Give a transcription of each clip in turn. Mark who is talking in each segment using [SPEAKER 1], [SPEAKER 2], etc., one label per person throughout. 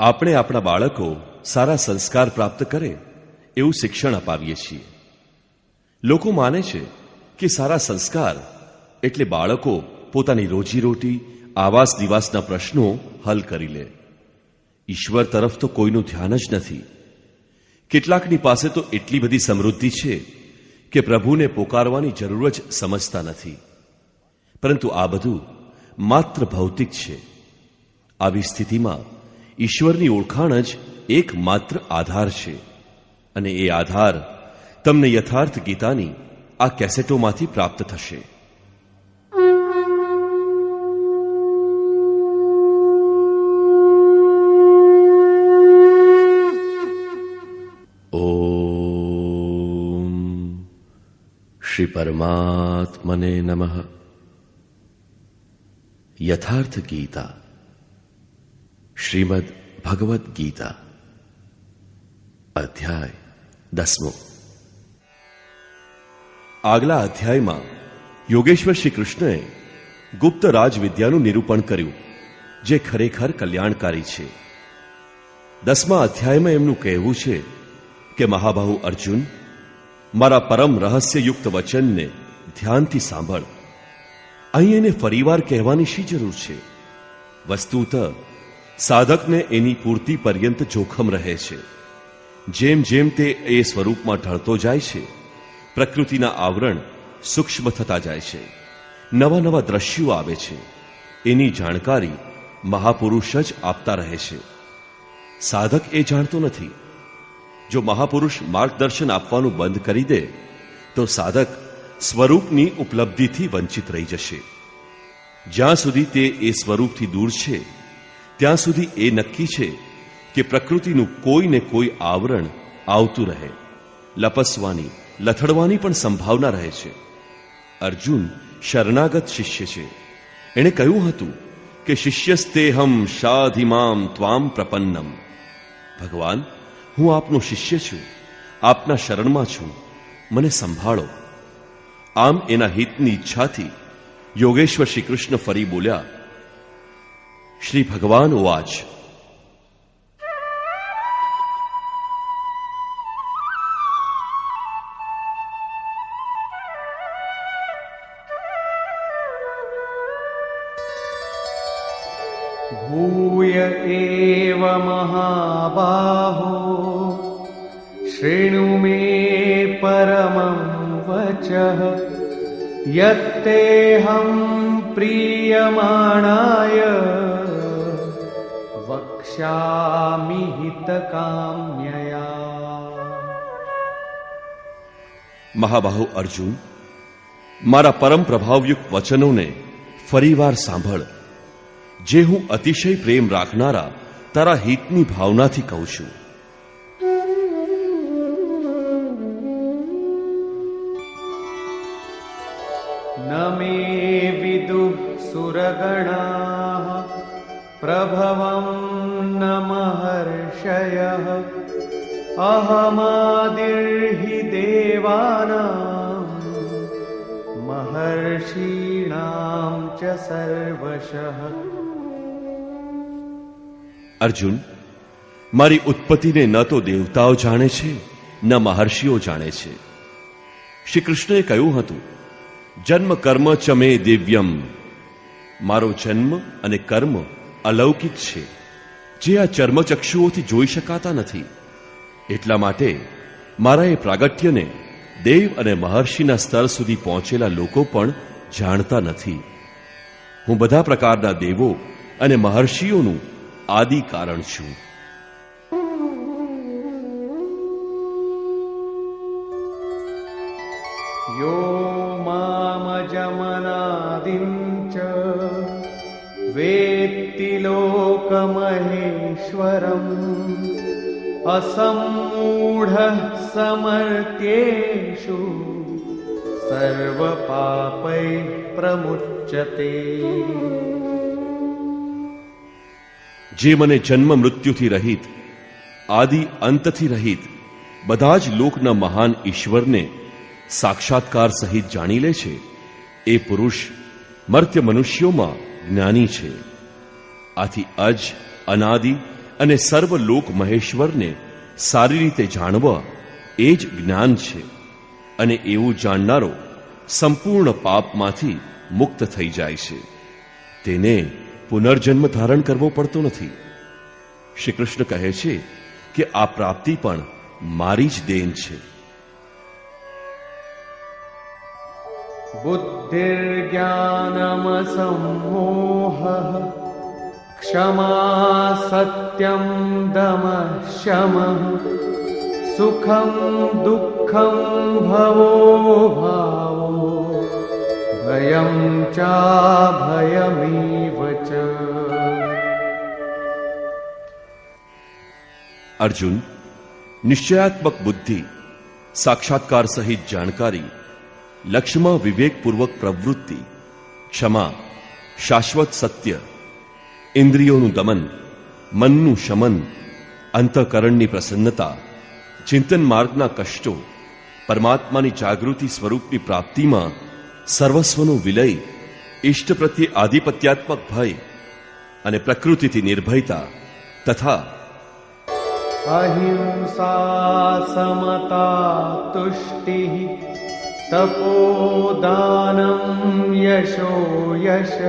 [SPEAKER 1] આપણે આપણા બાળકો સારા સંસ્કાર પ્રાપ્ત કરે એવું શિક્ષણ અપાવીએ છીએ. લોકો માને છે કે સારા સંસ્કાર એટલે બાળકો પોતાની રોજીરોટી, આવાસ નિવાસના પ્રશ્નો હલ કરી લે. ઈશ્વર તરફ તો કોઈનું ધ્યાન જ નથી. કેટલાકની પાસે તો એટલી બધી સમૃદ્ધિ છે કે પ્રભુને પોકારવાની જરૂર જ સમજતા નથી. પરંતુ આ બધું માત્ર ભૌતિક છે. આવી સ્થિતિમાં ઈશ્વરની ઓળખાણ જ એકમાત્ર આધાર છે, અને એ આધાર તમને યથાર્થ ગીતાની આ કેસેટોમાંથી પ્રાપ્ત થશે. ઓમ શ્રી પરમાત્મને નમઃ. યથાર્થ ગીતા, શ્રીમદ ભગવદ્ ગીતા, અધ્યાય 10. આગલા અધ્યાયમાં યોગેશ્વર શ્રી કૃષ્ણએ ગુપ્ત રાજવિદ્યાનું નિરૂપણ કર્યું, જે ખરેખર કલ્યાણકારી છે. 10મા અધ્યાયમાં એમનું કહેવું છે કે મહાબાહુ અર્જુન, મારા પરમ રહસ્યયુક્ત વચનને ધ્યાનથી સાંભળ. અહીં એને ફરીવાર કહેવાની શી જરૂર છે? વસ્તુતઃ સાધકને એની પૂર્તિ પર્યંત જોખમ રહે છે. જેમ જેમ તે એ સ્વરૂપમાં ઢળતો જાય છે, પ્રકૃતિના આવરણ સૂક્ષ્મ થતા જાય છે, નવા નવા દ્રશ્યો આવે છે. એની જાણકારી મહાપુરુષ જ આપતા રહે છે. સાધક એ જાણતો નથી. જો મહાપુરુષ માર્ગદર્શન આપવાનું બંધ કરી દે તો સાધક સ્વરૂપની ઉપલબ્ધિથી વંચિત રહી જશે. જ્યાં સુધી તે એ સ્વરૂપથી દૂર છે ત્યાં સુધી એ નક્કી છે કે પ્રકૃતિનું કોઈ ને કોઈ આવરણ આવતું રહે, લપસવાની, લથડવાની પણ સંભાવના રહે છે. અર્જુન શરણાગત શિષ્ય છે. એણે કહ્યું હતું કે શિષ્યસ્તેહમ શાધિમામ ત્વામ પ્રપન્નમ. ભગવાન, હું આપનો શિષ્ય છું, આપના શરણમાં છું, મને સંભાળો. આમ એના હિતની ઈચ્છાથી યોગેશ્વર શ્રી કૃષ્ણ ફરી બોલ્યા. શ્રી ભગવાન ઉવાચ.
[SPEAKER 2] ભૂય એવ મહાબાહો શૃણુ મે પરમં વચઃ યત્તેહં પ્રિયમાણાય વક્ષ્યામિ હિતકામ્યયા.
[SPEAKER 1] મહાબાહુ અર્જુન, મારા પરમ પ્રભાવયુક્ત વચનોને ફરીવાર સાંભળ, જે હું અતિશય પ્રેમ રાખનારા તારા હિતની ભાવનાથી કહું છું.
[SPEAKER 2] ન મે વિદુઃ સુરગણાઃ પ્રભવં ન મહર્ષયઃ અહમાદિર્હિ દેવાનાં મહર્ષીણાં ચ સર્વશઃ.
[SPEAKER 1] અર્જુન, મારી ઉત્પત્તિને ન તો દેવતાઓ જાણે છે, ન મહર્ષિઓ જાણે છે. શ્રી કૃષ્ણએ કહ્યું હતું, જન્મ કર્મ ચ મે દિવ્યમ. મારો જન્મ અને કર્મ અલૌકિક છે, જે આ ચર્મચક્ષુઓથી જોઈ શકાતા નથી. એટલા માટે મારા એ પ્રાગટ્યને દેવ અને મહર્ષિના સ્તર સુધી પહોંચેલા લોકો પણ જાણતા નથી. હું બધા પ્રકારના દેવો અને મહર્ષિઓનું આદિ કારણ છું.
[SPEAKER 2] યો મામજમનાદિં ચ વેત્તિ લોકમહેશ્વરં અસમ્મૂઢઃ સમર્ત્યેષુ સર્વપાપૈઃ પ્રમુચ્યતે.
[SPEAKER 1] જે મને જન્મ મૃત્યુથી રહિત, આદિ અંતથી રહિત બધા જ લોકના મહાન ઈશ્વરને સાક્ષાત્કાર સહિત જાણી લે છે, એ પુરુષ મર્ત્ય મનુષ્યોમાં જ્ઞાની છે. આથી અજ, અનાદિ અને સર્વલોક મહેશ્વરને સારી રીતે જાણવા એ જ જ્ઞાન છે. અને એવું જાણનારો સંપૂર્ણ પાપમાંથી મુક્ત થઈ જાય છે. તેને પુનર્જન્મ ધારણ કરવો પડતો નથી. શ્રી કૃષ્ણ કહે છે કે આ પ્રાપ્તિ પણ મારી જ દેન છે.
[SPEAKER 2] બુદ્ધિર્જ્ઞાનમસમ્મોહ ક્ષમા સત્યમ દમઃ શમઃ સુખમ દુઃખમ ભવો ભાવો ભયં ચાભયમેવ ચ.
[SPEAKER 1] અર્જુન, નિશ્ચયાત્મક બુદ્ધિ, સાક્ષાત્કાર સહિત જાણકારી, લક્ષ્યમાં વિવેકપૂર્વક પ્રવૃત્તિ, ક્ષમા, શાશ્વત સત્ય, ઇન્દ્રિયોનું દમન, મનનું શમન, અંતઃકરણની પ્રસન્નતા, ચિંતન માર્ગના કષ્ટો, પરમાત્માની જાગૃતિ સ્વરૂપની પ્રાપ્તિમાં સર્વસ્વનો વિલય, ઇષ્ટ પ્રત્યે આધિપત્યાત્મક ભય અને પ્રકૃતિથી નિર્ભયતા તથા
[SPEAKER 2] અહિંસા સમતા તુષ્ટિ તપોદાનમ યશો યશઃ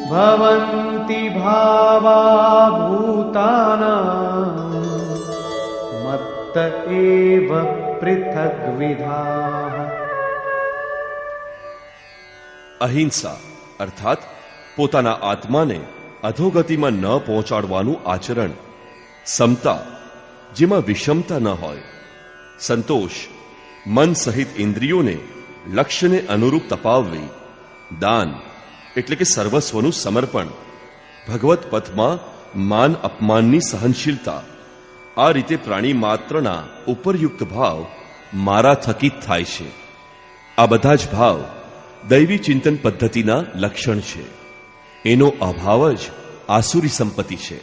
[SPEAKER 2] ભવન્તિ ભાવા ભૂતાનાં મત્ત એવ પૃથગ્વિધાઃ.
[SPEAKER 1] અહિંસા અર્થાત પોતાના આત્માને અધોગતિમાં ન પહોંચાડવાનું આચરણ, સમતા જેમાં વિષમતા ન હોય, સંતોષ મન સહિત ઇન્દ્રિયોને લક્ષ્યને અનુરૂપ તપાવવી, દાન એટલે કે સર્વસ્વનું સમર્પણ, ભગવત પથમાં માન અપમાનની સહનશીલતા. આ રીતે પ્રાણી માત્રના ઉપરયુક્ત ભાવ મારા થકી જ થાય છે. આ બધા જ ભાવ દૈવી ચિંતન પદ્ધતિના લક્ષણ છે. એનો અભાવ જ આસુરી સંપત્તિ છે.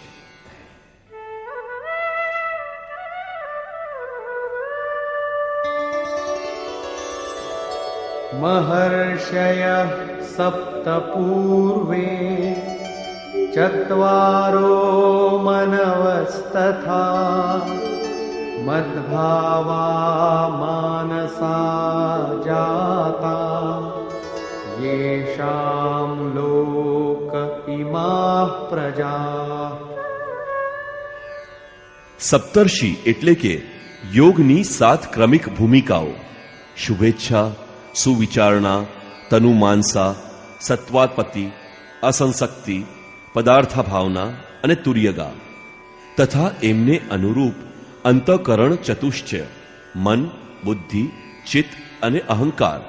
[SPEAKER 2] મહર્ષયઃ સપ્ત પૂર્વે ચત્વારો મનવસ્તથા મદ્ભાવા માનસા જાતા યેષાં લોક ઇમાઃ પ્રજા.
[SPEAKER 1] સપ્તર્ષિ એટલે કે યોગની 7 ક્રમિક ભૂમિકાઓ: શુભેચ્છા, સુવિચારણા, તનુમાનસા, સત્વાત્પત્તિ, અસંશક્તિ, પદાર્થા ભાવના અને તુર્યગા, તથા એમને અનુરૂપ અંતઃકરણ ચતુશ્ચય, મન, બુદ્ધિ, ચિત્ત અને અહંકાર,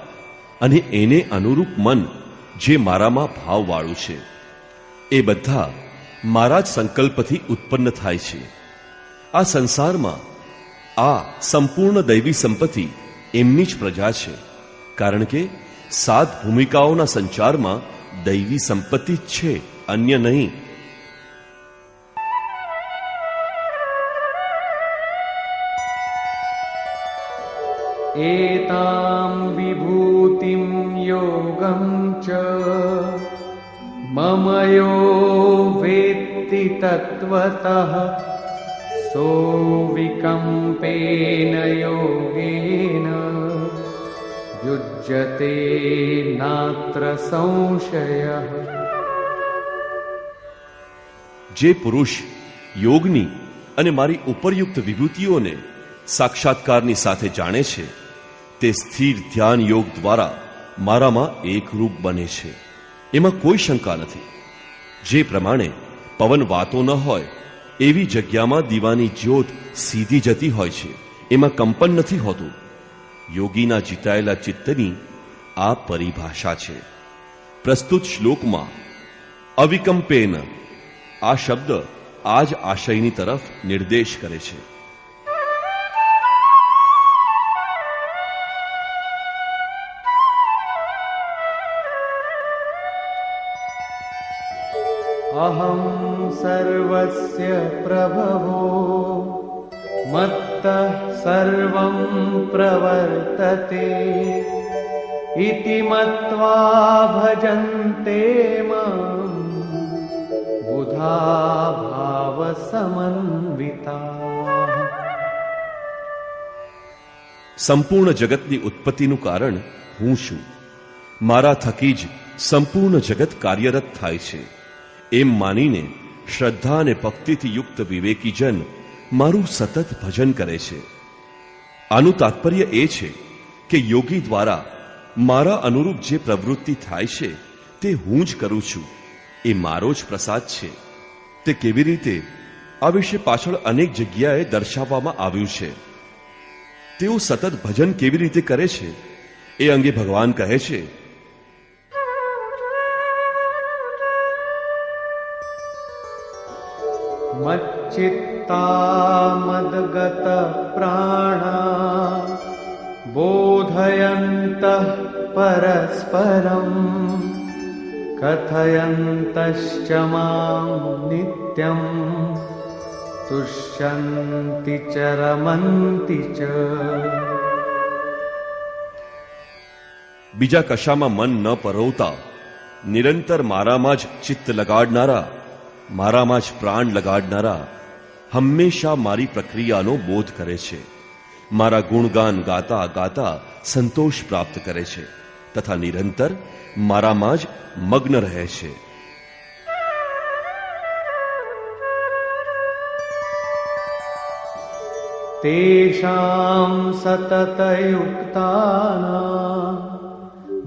[SPEAKER 1] અને એને અનુરૂપ મન જે મારામાં ભાવવાળું છે. એ બધા મારા જ સંકલ્પથી ઉત્પન્ન થાય છે. આ સંસારમાં આ સંપૂર્ણ દૈવી સંપત્તિ એમની જ પ્રજા છે, કારણ કે 7 ભૂમિકાઓના સંચારમાં દૈવી સંપત્તિ જ છે, અન્ય નહીં.
[SPEAKER 2] એતામ વિભૂતિમ યોગમ ચ મમ યો વેત્તિ તત્વતઃ સો વિકમ્પેન યોગેન યુજ્યતે નાત્ર સંશયઃ.
[SPEAKER 1] જે પુરુષ યોગની અને મારી ઉપરયુક્ત વિભૂતિઓને સાક્ષાત્કારની સાથે જાણે છે, તે સ્થિર ધ્યાન યોગ દ્વારા મારામાં એકરૂપ બને છે. એમાં કોઈ શંકા નથી. જે પ્રમાણે પવન વાતો ન હોય એવી જગ્યામાં દીવાની જ્યોત સીધી જતી હોય છે, એમાં કંપન નથી હોતું. યોગીના જીતાયેલા ચિત્તની આ પરિભાષા છે. પ્રસ્તુત શ્લોકમાં અવિકંપેન આ શબ્દ આ જ આશયની તરફ નિર્દેશ કરે છે.
[SPEAKER 2] અહં સર્વસ્ય પ્રભવો મત્તઃ સર્વં પ્રવર્તતે ઇતિ મત્વા ભજન્તે માં બુધા શ્રદ્ધા ભાવ સમન્વિતા.
[SPEAKER 1] સંપૂર્ણ જગતની ઉત્પત્તિનું કારણ હું છું. મારા થકી જ સંપૂર્ણ જગત કાર્યરત થાય છે એમ માનીને શ્રદ્ધા અને ભક્તિથી યુક્ત વિવેકી જન મારું સતત ભજન કરે છે. આનું તાત્પર્ય એ છે કે યોગી દ્વારા મારા અનુરૂપ જે પ્રવૃત્તિ થાય છે તે હું જ કરું છું. એ મારો જ પ્રસાદ છે. તે કેવી રીતે, આ વિશે પાછળ અનેક જગ્યાએ દર્શાવવામાં આવ્યું છે. તેઓ સતત ભજન કેવી રીતે કરે છે એ અંગે ભગવાન કહે છે,
[SPEAKER 2] મચ્ચિત્તા મદગત પ્રાણા બોધયંતઃ પરસ્પરમ કથયંતશ્ચ માં નિત્યમ તુષ્યન્તિ ચ રમન્તિ ચ.
[SPEAKER 1] બીજા કશામાં મન ન પરોવતા નિરંતર મારામાં જ ચિત્ત લગાડનારા, મારામાં જ પ્રાણ લગાડનારા હંમેશા મારી પ્રક્રિયાનો બોધ કરે છે. મારા ગુણગાન ગાતા ગાતા સંતોષ પ્રાપ્ત કરે છે તથા નિરંતર મારામાં જ મગ્ન રહે છે.
[SPEAKER 2] તેષાં સતતયુક્તાનાં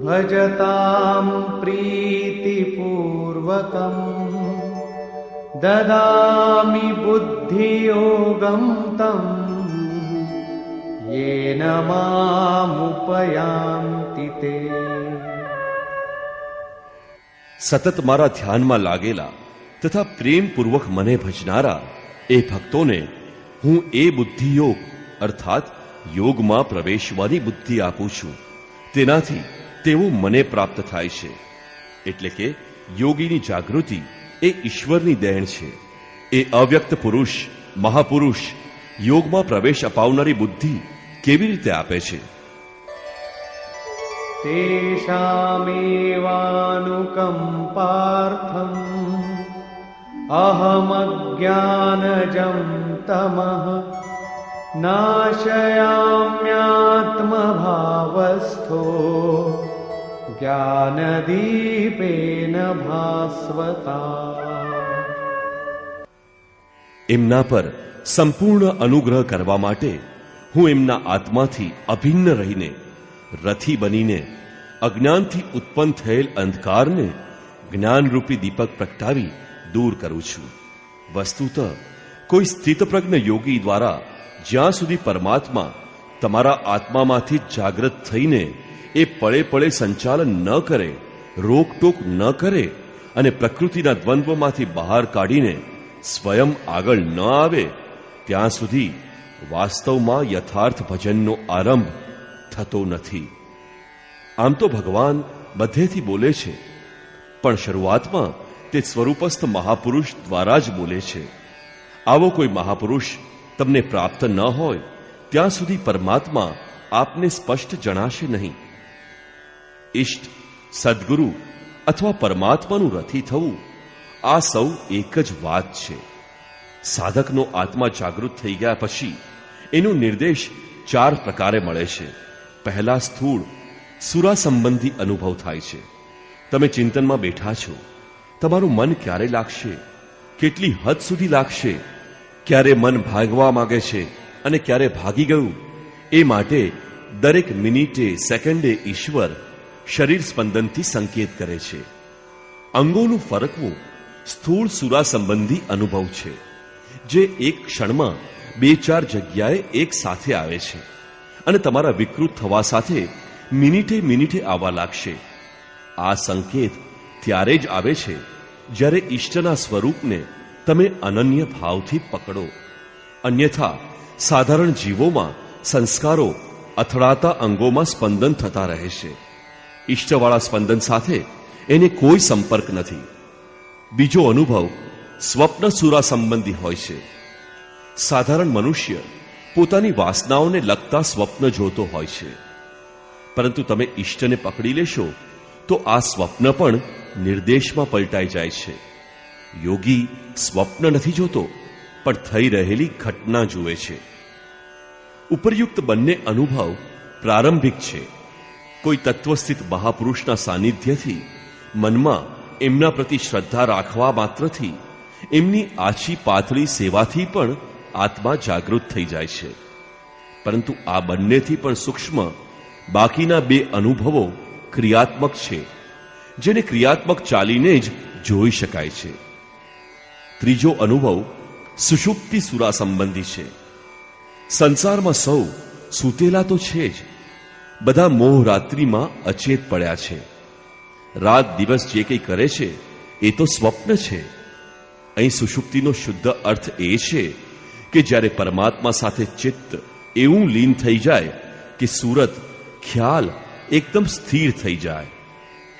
[SPEAKER 2] ભજતાં પ્રીતિપૂર્વકં દદામિ બુદ્ધિયોગં તં યેન મામુપયાન્તિ તે.
[SPEAKER 1] સતત મારા ધ્યાનમાં લાગેલા તથા પ્રેમપૂર્વક મને ભજનારા એ ભક્તોને હું એ બુદ્ધિયોગ અર્થાત યોગમાં પ્રવેશવાની બુદ્ધિ આપું છું. તેનાથી તેઓ મને પ્રાપ્ત થાય છે. એટલે કે યોગીની જાગૃતિ એ ઈશ્વરની દેણ છે. એ અવ્યક્ત પુરુષ, મહાપુરુષ યોગમાં પ્રવેશ અપાવનારી બુદ્ધિ કેવી રીતે આપે છે?
[SPEAKER 2] તેષામેવાનુકંપાર્થં અહમજ્ઞાનજં તમઃ નાશયામ્યાત્મભાવસ્થો જ્ઞાનદીપેન ભાસ્વતા.
[SPEAKER 1] એમના પર સંપૂર્ણ અનુગ્રહ કરવા માટે હું એમના આત્માથી અભિન્ન રહીને, રથી બનીને અજ્ઞાનથી ઉત્પન્ન થયેલ અંધકારને જ્ઞાનરૂપી દીપક પ્રગટાવી દૂર કરું છું. વસ્તુતઃ કોઈ સ્થિતપ્રજ્ઞ યોગી દ્વારા જ્યાં સુધી પરમાત્મા તમારા આત્મામાંથી જાગૃત થઈને એ પળે પળે સંચાલન ન કરે, રોકટોક ન કરે અને પ્રકૃતિના દ્વંદ્વમાંથી બહાર કાઢીને સ્વયં આગળ ન આવે ત્યાં સુધી વાસ્તવમાં યથાર્થ ભજનનો આરંભ થતો નથી. આમ તો ભગવાન બધેથી બોલે છે, પણ શરૂઆતમાં તે સ્વરૂપસ્થ મહાપુરુષ દ્વારા જ બોલે છે. આવો કોઈ મહાપુરુષ તમને પ્રાપ્ત ન હોય ત્યાં સુધી પરમાત્મા આપને સ્પષ્ટ જણાશે નહીં. ઇષ્ટ, સદ્ગુરુ અથવા પરમાત્માનું રથી થવું આ સૌ એક જ વાત છે. સાધકનો આત્મા જાગૃત થઈ ગયા પછી એનો નિર્દેશ 4 પ્રકારે મળે છે. પહેલા સ્થૂળ સુરા સંબંધી અનુભવ થાય છે. તમે ચિંતનમાં બેઠા છો, તમારું મન ક્યારે લાગશે, કેટલી હદ સુધી લાગશે, ક્યારે મન ભાગવા માંગે છે અને ક્યારે ભાગી ગયું, એ માટે દરેક મિનિટે સેકન્ડે ઈશ્વર શરીર સ્પંદનથી સંકેત કરે છે. અંગોનું ફરકવું સ્થૂળ સુરા સંબંધી અનુભવ છે, જે એક ક્ષણમાં 2-4 જગ્યાએ એક સાથે આવે છે અને તમારા વિકૃત થવા સાથે મિનિટે મિનિટે આવવા લાગશે. આ સંકેત ત્યારે જ આવે છે જ્યારે ઈષ્ટના સ્વરૂપને તમે અનન્ય ભાવથી પકડો. અન્યથા સાધારણ જીવોમાં સંસ્કારો અથડાતા અંગોમાં સ્પંદન થતા રહે છે. ઈષ્ટવાળા સ્પંદન સાથે એને કોઈ સંપર્ક નથી. બીજો અનુભવ સ્વપ્ન સુરા સંબંધી હોય છે. સાધારણ મનુષ્ય પોતાની વાસનાઓને લગતા સ્વપ્ન જોતો હોય છે, પરંતુ તમે ઈષ્ટને પકડી લેશો તો આ સ્વપ્ન પણ નિર્દેશમાં પલટાઈ જાય છે. યોગી સ્વપ્ન નથી જોતો, પણ થઈ રહેલી ઘટના જુએ છે. ઉપરયુક્ત બંને અનુભવ પ્રારંભિક છે. કોઈ તત્વસ્થિત મહાપુરુષના સાનિધ્યથી મનમાં એમના પ્રતિ શ્રદ્ધા રાખવા માત્રથી, એમની આછી પાતળી સેવાથી પણ આત્મા જાગૃત થઈ જાય છે. પરંતુ આ બંનેથી પણ સૂક્ષ્મ બાકીના બે અનુભવો ક્રિયાત્મક છે, જેને ક્રિયાત્મક ચાલીને જ જોઈ શકાય છે. ત્રીજો અનુભવ સુષુપ્તિ સુરા સંબંધી છે. સંસારમાં સૌ સૂતેલા તો છે જ, બધા મોહ રાત્રિમાં અચેત પડ્યા છે. રાત દિવસ જે કંઈ કરે છે એ તો સ્વપ્ન છે. અહીં સુષુપ્તિનો શુદ્ધ અર્થ એ છે કે જ્યારે પરમાત્મા સાથે ચિત્ત એવું લીન થઈ જાય કે સુરત ખ્યાલ એકદમ સ્થિર થઈ જાય,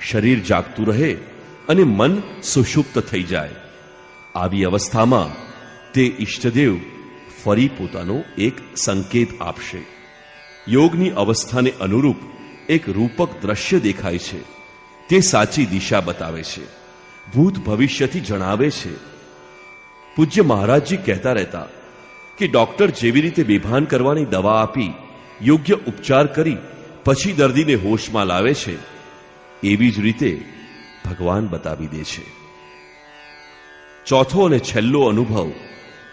[SPEAKER 1] શરીર જાગતું રહે અને મન સુષુપ્ત થઈ જાય. આવી અવસ્થામાં તે ઈષ્ટદેવ ફરી પોતાનો એક સંકેત આપશે. યોગની અવસ્થાને અનુરૂપ એક રૂપક દ્રશ્ય દેખાય છે. તે સાચી દિશા બતાવે છે, ભૂત ભવિષ્યથી જણાવે છે. પૂજ્ય મહારાજજી કહેતા રહેતા કે ડોક્ટર જેવી રીતે બેભાન કરવાની દવા આપી યોગ્ય ઉપચાર કરી પછી દર્દીને હોશમાં લાવે છે, એવી જ રીતે ભગવાન બતાવી દે છે. ચોથો અને છેલ્લો અનુભવ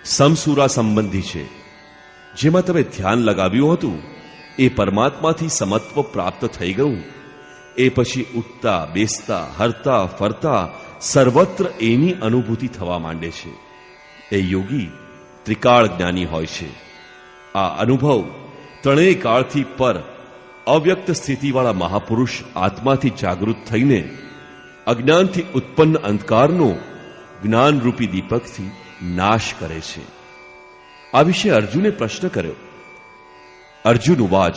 [SPEAKER 1] સમસુરા સંબંધી છે. જેમાં તમે ધ્યાન લગાવ્યું હતું એ પરમાત્માથી સમત્વ પ્રાપ્ત થઈ ગયું. એ પછી ઉઠતા બેસતા હરતા ફરતા સર્વત્ર એની અનુભૂતિ થવા માંડે છે. એ યોગી ત્રિકાળ જ્ઞાની હોય છે. આ અનુભવ ત્રણેય કાળથી પર અવ્યક્ત સ્થિતિવાળા મહાપુરુષ આત્માથી જાગૃત થઈને અજ્ઞાનથી ઉત્પન્ન અંધકારનો જ્ઞાનરૂપી દીપકથી નાશ કરે છે. આ વિશે અર્જુને પ્રશ્ન કર્યો. અર્જુન ઉવાચ,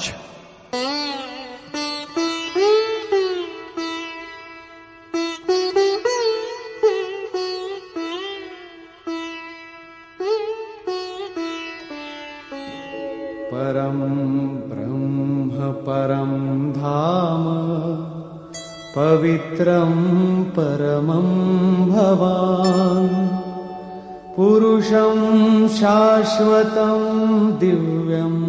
[SPEAKER 2] परं ब्रह्म परं धाम पवित्रं परमं भवान् पुरुषं शाश्वतं दिव्यम्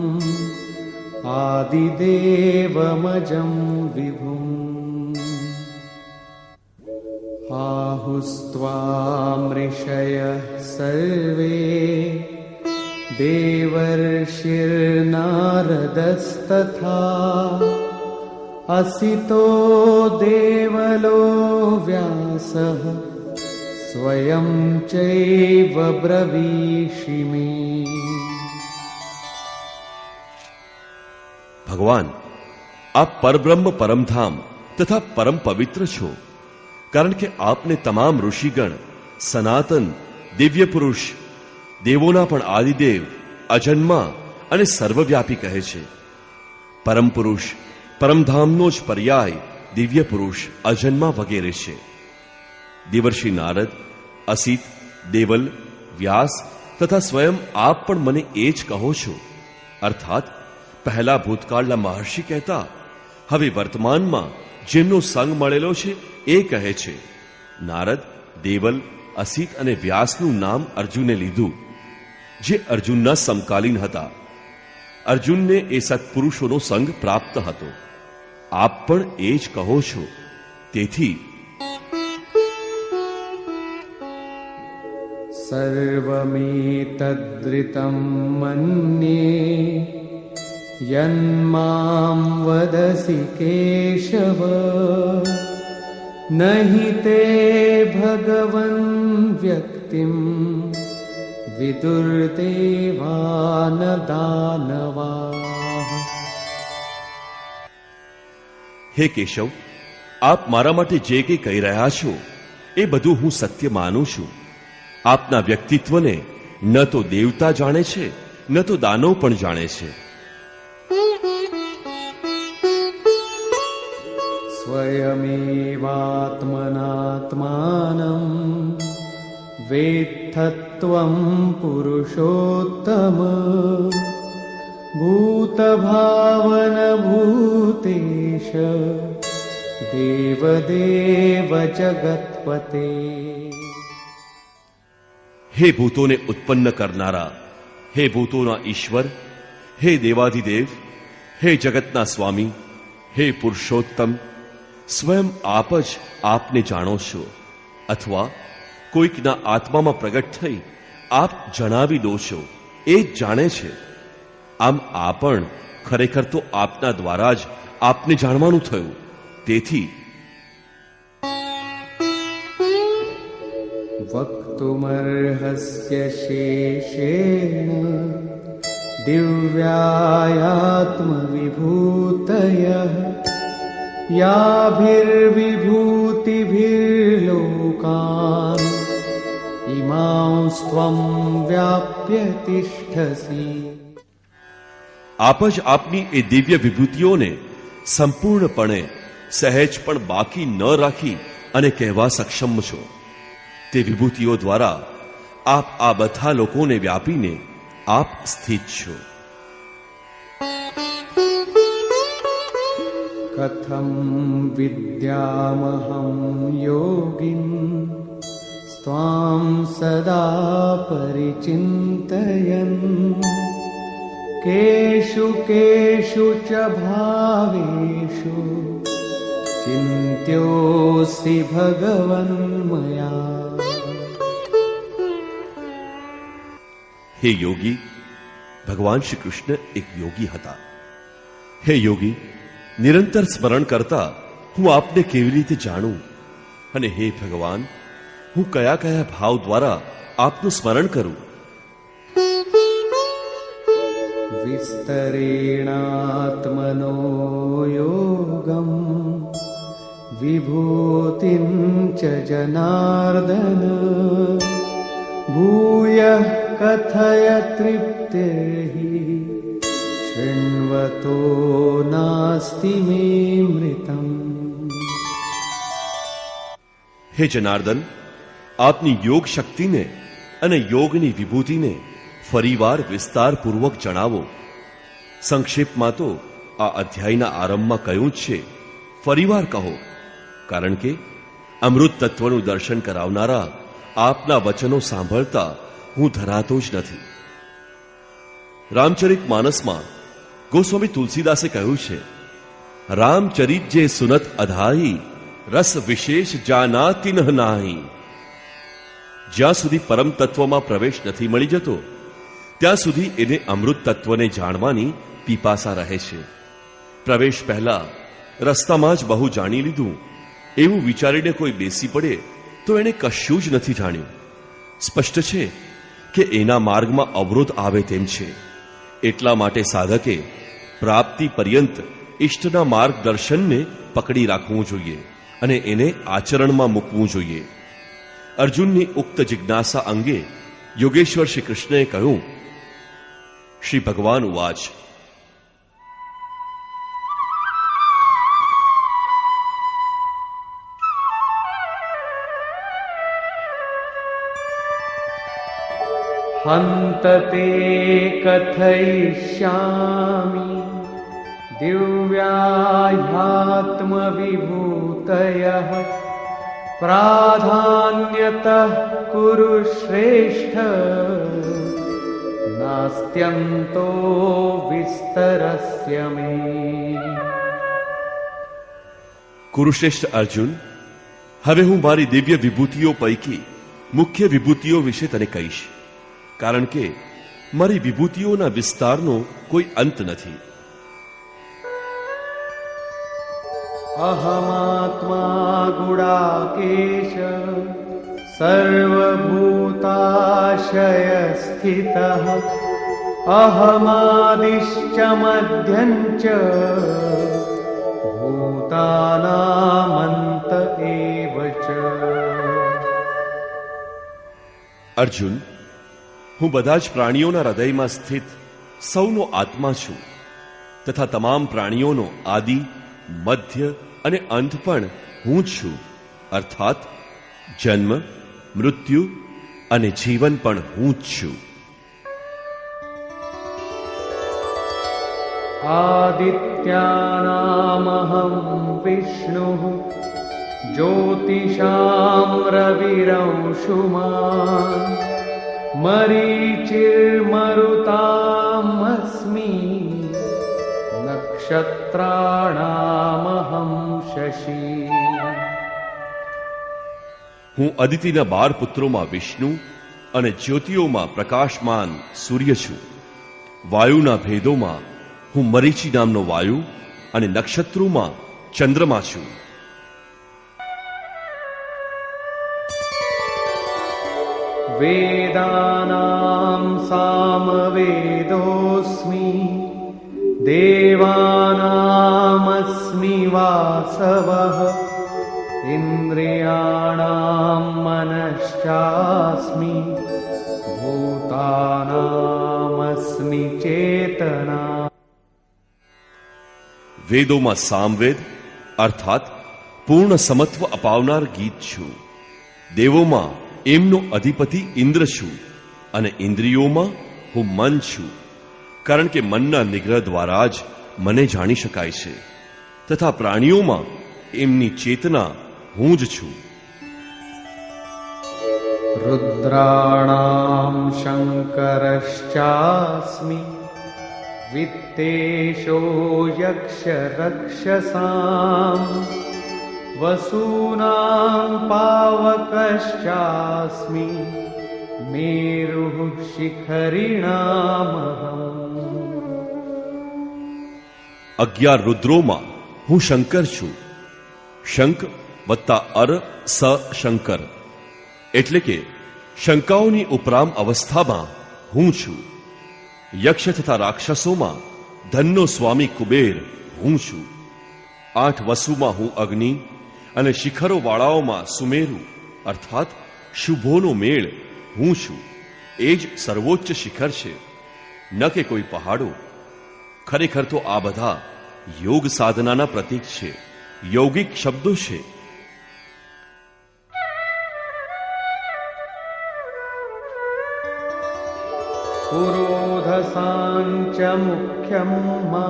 [SPEAKER 2] आदिदेवमजं विभुम् आहुस्त्वामृषयः सर्वे देवर्षिर्नारदस्तथा असितो देवलो व्यासः स्वयं चैव ब्रवीषिमे.
[SPEAKER 1] ભગવાન, આપ પરબ્રહ્મ પરમધામ તથા પરમ પવિત્ર છો, કારણ કે આપને તમામ ઋષિગણ સનાતન દિવ્ય પુરુષ, દેવોના પણ આદિદેવ, અજન્મા અને સર્વવ્યાપી કહે છે. પરમ પુરુષ પરમધામનો જ પર્યાય દિવ્ય પુરુષ, અજન્મા વગેરે છે. દેવર્ષિ નારદ, અસિત, દેવલ, વ્યાસ તથા સ્વયં આપ પણ મને એ જ કહો છો. અર્થાત પહેલા ભૂતકાળના મહર્ષિ કહેતા હવે વર્તમાનમાં જેમનો સંગ મળેલો છે એ કહે છે. નારદ, દેવલ, અસિત અને વ્યાસનું નામ અર્જુને લીધું, જે અર્જુનના સમકાલીન હતા. અર્જુનને એ સત્પુરુષોનો સંગ પ્રાપ્ત હતો. આપ પણ એ જ કહો છો. તેથી
[SPEAKER 2] સર્વમેતદ્રિતં મન્યે યન્માં વદસી કેશવ नहि ते भगवन् व्यक्तिं विदुर्देवान दानवाः.
[SPEAKER 1] હે કેશવ, આપ મારા માટે જે કંઈ કહી રહ્યા છો એ બધું હું સત્ય માનું છું. આપના વ્યક્તિત્વને ન તો દેવતા જાણે છે ન તો દાનવ પણ જાણે છે.
[SPEAKER 2] स्वयमेवात्मनात्मानं वेत्थत्वं पुरुषोत्तम भूतभावन भूतेश देवदेव जगत्पते.
[SPEAKER 1] હે ભૂતોને ઉત્પન્ન કરનારા, હે ભૂતોના ઈશ્વર, હે દેવાધિદેવ, હે જગતના સ્વામી, હે પુરુષોત્તમ, સ્વયં આપ જ આપને જાણો છો, અથવા કોઈકના આત્મામાં પ્રગટ થઈ આપ જણાવી દો છો, એ જ જાણે છે. આમ આ પણ ખરેખર તો આપના દ્વારા જ આપને જાણવાનું થયું. તેથી
[SPEAKER 2] વક્તુમર્હસ્ય શેષેણ દિવ્યાયાત્મવિભૂતયઃ યાભિર્વિભૂતિભિર્લોકાન ઇમાંસ્ત્વં વ્યાપ્ય તિષ્ઠસી.
[SPEAKER 1] આપ જ આપની એ દિવ્ય વિભૂતિઓને સંપૂર્ણપણે સહેજ પણ બાકી ન રાખી અને કહેવા સક્ષમ છો. તે વિભૂતિઓ દ્વારા આપ આ બધા લોકોને વ્યાપીને આપ સ્થિત છો.
[SPEAKER 2] કથમ વિદ્યામહં યોગિન સ્વામ સદા પરિચિંતયન કેષુ કેષુ ચ ભાવેષુ ચિંત્યોऽસि ભગવન મયા.
[SPEAKER 1] હે યોગી, ભગવાન શ્રી કૃષ્ણ એક યોગી હતા. હે યોગી, નિરંતર સ્મરણ કરતા હું આપને કેવી રીતે જાણું? અને હે ભગવાન, હું કયા કયા ભાવ દ્વારા આપનું સ્મરણ કરું?
[SPEAKER 2] વિસ્તરેણાત્મનો યોગમ વિભૂતિં ચ જનાર્દન ભૂયઃ કથય તૃપ્તિર્હિ શૃણ્વતો નાસ્તિ મે મૃતમ.
[SPEAKER 1] હે જનાર્દન, આપની યોગ શક્તિને અને યોગની વિભૂતિને ફરીવાર વિસ્તારપૂર્વક જણાવો. સંક્ષેપમાં તો આ અધ્યાયના આરંભમાં કહ્યું જ છે, ફરીવાર કહો, કારણ કે અમૃત તત્વનું દર્શન કરાવનારા આપના વચનો સાંભળતા હું ધરાતો જ નથી. રામચરિત માનસમાં ગોસ્વામી તુલસીદાસે કહ્યું છે, રામચરિત જે સુનત અધાઈ રસ વિશેષ જાનાતિ ન નાહી. જ્યાં સુધી પરમ તત્વમાં પ્રવેશ નથી મળી જતો ત્યાં સુધી એને અમૃત તત્વને જાણવાની પીપાસા રહે છે. પ્રવેશ પહેલા રસ્તામાં જ બહુ જાણી લીધું એવું વિચારીને કોઈ બેસી પડે તો એને કશું જ નથી જાણ્યું. સ્પષ્ટ છે કે એના માર્ગમાં અવરોધ આવે તેમ છે. એટલા માટે સાધકે પ્રાપ્તિ પર્યંત ઇષ્ટના માર્ગદર્શનને પકડી રાખવું જોઈએ અને એને આચરણમાં મૂકવું જોઈએ. અર્જુનની ઉક્ત જિજ્ઞાસા અંગે યોગેશ્વર શ્રી કૃષ્ણએ કહ્યું, શ્રી ભગવાન ઉવાચ,
[SPEAKER 2] હંત તે કથયિષ્યામિ દિવ્યાહ્યાત્મવિભૂતયઃ પ્રાધાન્યતઃ કુરુ શ્રેષ્ઠ નાસ્ત્યંતો વિસ્તરસ્ય મે.
[SPEAKER 1] કુરુશ્રેષ્ઠ અર્જુન, હવે હું મારી દિવ્ય વિભૂતિઓ પૈકી મુખ્ય વિભૂતિઓ વિશે તને કહીશ, કારણ કે મારી વિભૂતિઓના વિસ્તારનો કોઈ અંત નથી.
[SPEAKER 2] અહમાત્મા ગુડાકેશ સર્વભૂતાશય સ્થિતઃ અહમાદિશ્ચ મધ્યંચ ભૂતાનામંત એવ ચ.
[SPEAKER 1] અર્જુન, હું બધા જ પ્રાણીઓના હૃદયમાં સ્થિત સૌનો આત્મા છું તથા તમામ પ્રાણીઓનો આદિ, મધ્ય અને અંત પણ હું જ છું. અર્થાત જન્મ, મૃત્યુ અને જીવન પણ હું જ છું.
[SPEAKER 2] આદિત્યાનામહં વિષ્ણુઃ જ્યોતિષાં રવિરંશુમાન मरीचिर्मरुतामस्मि नक्षत्राणामहं शशि।
[SPEAKER 1] હું અદિતિના 12 પુત્રોમાં વિષ્ણુ અને જ્યોતિઓમાં પ્રકાશમાન સૂર્ય છું. વાયુના ભેદોમાં હું મરીચી નામનો વાયુ અને નક્ષત્રોમાં ચંદ્રમા છું.
[SPEAKER 2] वेदानां सामवेदोऽस्मि देवानामस्मि वासवः इन्द्रियाणां मनश्चास्मि भूतानामस्मि चेतना।
[SPEAKER 1] વેદોમાં સામવેદ અર્થાત પૂર્ણ સમત્વ અપાવનાર ગીત છું. દેવોમાં એમનો અધિપતિ ઇન્દ્ર છું અને ઇન્દ્રિયોમાં હું મન છું, કારણ કે મનના નિગ્રહ દ્વારા જ મને જાણી શકાય છે, તથા પ્રાણીઓમાં એમની ચેતના હું જ છું.
[SPEAKER 2] रुद्राणां शङ्करश्चास्मि वित्तेशो यक्षरक्षसां वसूनां पावकश्चास्मि मेरुः शिखरिणामहम्।
[SPEAKER 1] 11 રુદ્રોમાં હું શંકર છું. શંખ વત્તા અર સ શંકર એટલે કે શંકાઓની ઉપરામ અવસ્થામાં હું છું. યક્ષ તથા રાક્ષસોમાં ધનનો સ્વામી કુબેર હું છું. 8 વસુમાં હું અગ્નિ અને શિખરો વાળાઓમાં સુમેરુ અર્થાત શુભોનો મેળ હું છું. એ જ સર્વોચ્ચ શિખર છે, ન કે કોઈ પહાડો. ખરેખર તો આ બધા યોગ સાધનાના પ્રતીક છે, यौगिक शब्दों से।
[SPEAKER 2] पुरोधसांच मुख्यं मा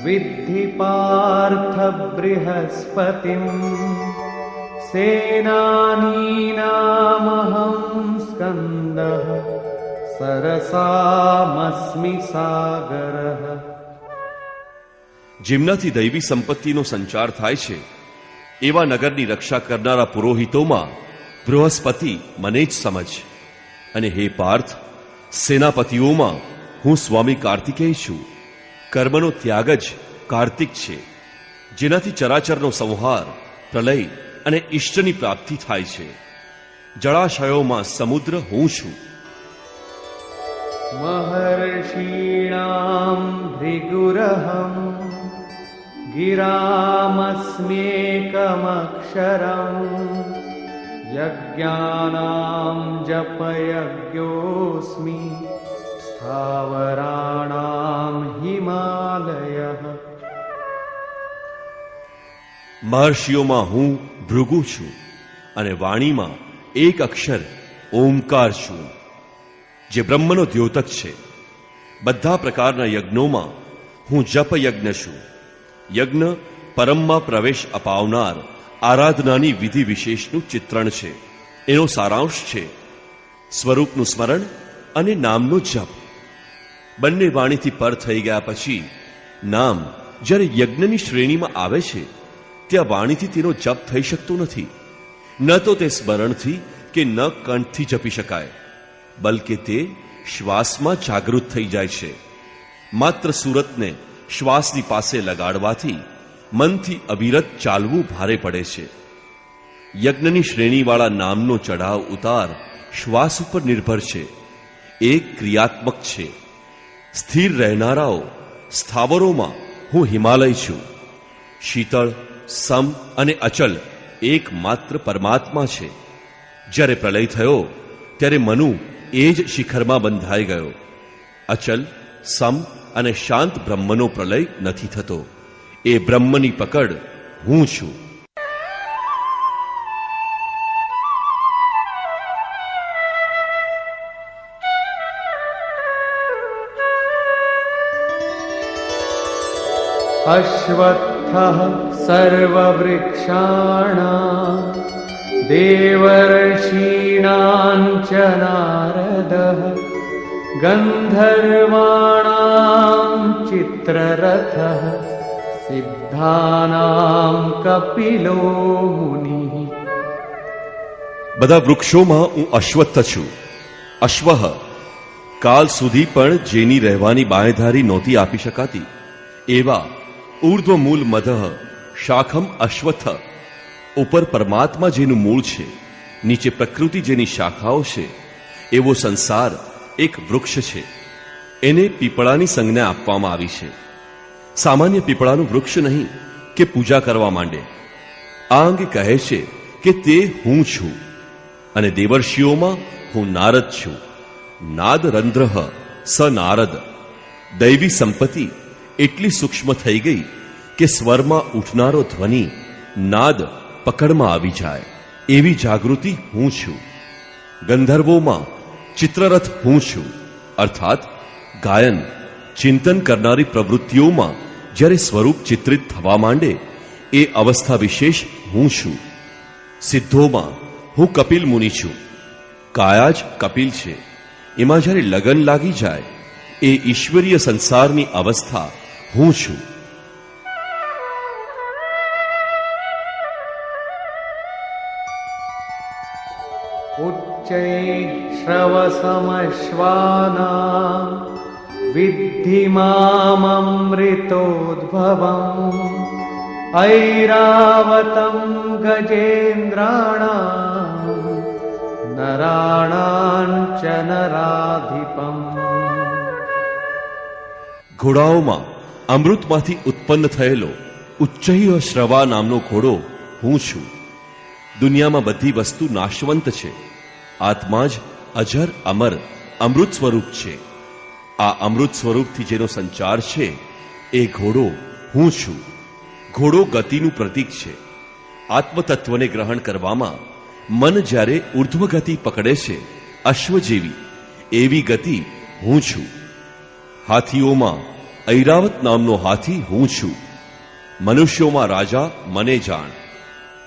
[SPEAKER 2] विद्धि पार्थ बृहस्पतिं सेनानीनामहं स्कन्दः सरसामस्मि सागरः।
[SPEAKER 1] જેમનાથી દૈવી સંપત્તિનો સંચાર થાય છે એવા નગરની રક્ષા કરનારા પુરોહિતોમાં બૃહસ્પતિ મને જ સમજ. અને હે પાર્થ, સેનાપતિઓમાં હું સ્વામી કાર્તિકેય છું. કર્મનો ત્યાગ જ કાર્તિક છે, જેનાથી ચરાચરનો સંહાર, પ્રલય અને ઈષ્ટની પ્રાપ્તિ થાય છે. જળાશયોમાં સમુદ્ર હું છું.
[SPEAKER 2] महर्षीणां भृगुरहं गिरामस्म्येकमक्षरम् यज्ञानां जपयज्ञोऽस्मि स्थावराणां हिमालयः।
[SPEAKER 1] મહર્ષિઓમાં હું ભૃગુ છું અને વાણીમાં એક અક્ષર ઓમકાર છું, જે બ્રહ્મનો દ્યોતક છે. બધા પ્રકારના યજ્ઞોમાં હું જપ યજ્ઞ છું. યજ્ઞ પરમમાં પ્રવેશ અપાવનાર આરાધનાની વિધિ વિશેષનું ચિત્રણ છે. એનો સારાંશ છે સ્વરૂપનું સ્મરણ અને નામનો જપ. બંને વાણીથી પર થઈ ગયા પછી નામ જ્યારે યજ્ઞની શ્રેણીમાં આવે છે, ત્યાં વાણીથી તેનો જપ થઈ શકતો નથી. ન તો તે સ્મરણથી કે ન કંઠથી જપી શકાય, બલકે તે શ્વાસમાં જાગૃત થઈ જાય છે. માત્ર સુરતને શ્વાસની પાસે લગાડવાથી મનથી અવિરત ચાલવું ભારે પડે છે. યજ્ઞની શ્રેણીવાળા નામનો ચઢાવ ઉતાર શ્વાસ ઉપર નિર્ભર છે. એક ક્રિયાત્મક છે. સ્થિર રહેનારાઓ સ્થાવરોમાં હું હિમાલય છું. શીતળ, સમ અને અચલ એકમાત્ર પરમાત્મા છે. જ્યારે પ્રલય થયો ત્યારે મનુ એ જ શિખરમાં બંધાઈ ગયો. અચલ, સમ અને શાંત બ્રહ્મનો પ્રલય નથી થતો. એ બ્રહ્મની પકડ હું છું.
[SPEAKER 2] अश्वत्थः सर्ववृक्षाणां देवर्षीणां च नारदः गन्धर्वाणां चित्ररथः सिद्धानां कपिलो मुनिः.
[SPEAKER 1] બધા વૃક્ષોમાં હું અશ્વત્થ છું. અશ્વઃ કાલ સુધી પણ જેની રહેવાની બાંયધારી નહોતી આપી શકાતી એવા ઊર્ધ્વમૂલ મધઃ શાખમ અશ્વત્થ, ઉપર પરમાત્મા જેનું મૂળ છે, નીચે પ્રકૃતિ જેની શાખાઓ છે, એવો સંસાર એક વૃક્ષ છે. એને પીપળાની સંજ્ઞા આપવામાં આવી છે. સામાન્ય પીપળાનું વૃક્ષ નહીં કે પૂજા કરવા માંડે. આ અંગે કહે છે કે તે હું છું અને દેવર્ષિઓમાં હું નારદ છું. નાદ રંધ્રઃ સ નારદ. દૈવી સંપત્તિ એટલી સૂક્ષ્મ થઈ ગઈ કે સ્વરમાં ઉઠનારો ધ્વનિ નાદ પકડમાં આવી જાય એવી જાગૃતિ હું છું. ગંધર્વોમાં ચિત્રરથ હું છું, અર્થાત ગાયન ચિંતન કરનારી પ્રવૃત્તિઓમાં જ્યારે સ્વરૂપ ચિત્રિત થવા માંડે એ અવસ્થા વિશેષ હું છું. સિદ્ધોમાં હું કપિલ મુનિ છું. કાયા જ કપિલ છે. એમાં જ્યારે લગન લાગી જાય એ ઈશ્વરીય સંસારની અવસ્થા હું છું.
[SPEAKER 2] उच्चैः श्रवसमश्वानां विद्धि माममृतोद्भवम् ऐरावतं गजेन्द्राणां नराणां च नराधिपम्.
[SPEAKER 1] ઘોડાઓમાં અમૃતમાંથી ઉત્પન્ન થયેલો ઉચ્ચૈઃ શ્રવા નામનો ઘોડો હું છું. દુનિયામાં બધી વસ્તુ નાશવંત છે. આત્મા જ અજર અમર અમૃત સ્વરૂપ છે. આ અમૃત સ્વરૂપથી જેનો સંચાર છે એ ઘોડો હું છું. ઘોડો ગતિનું પ્રતીક છે. આત્મતત્વને ગ્રહણ કરવામાં મન જ્યારે ઉર્ધ્વ ગતિ પકડે છે, અશ્વ જેવી, એવી ગતિ હું છું. હાથીઓમાં ઐરાવત નામનો હાથી હું છું. મનુષ્યોમાં રાજા મને જાણ.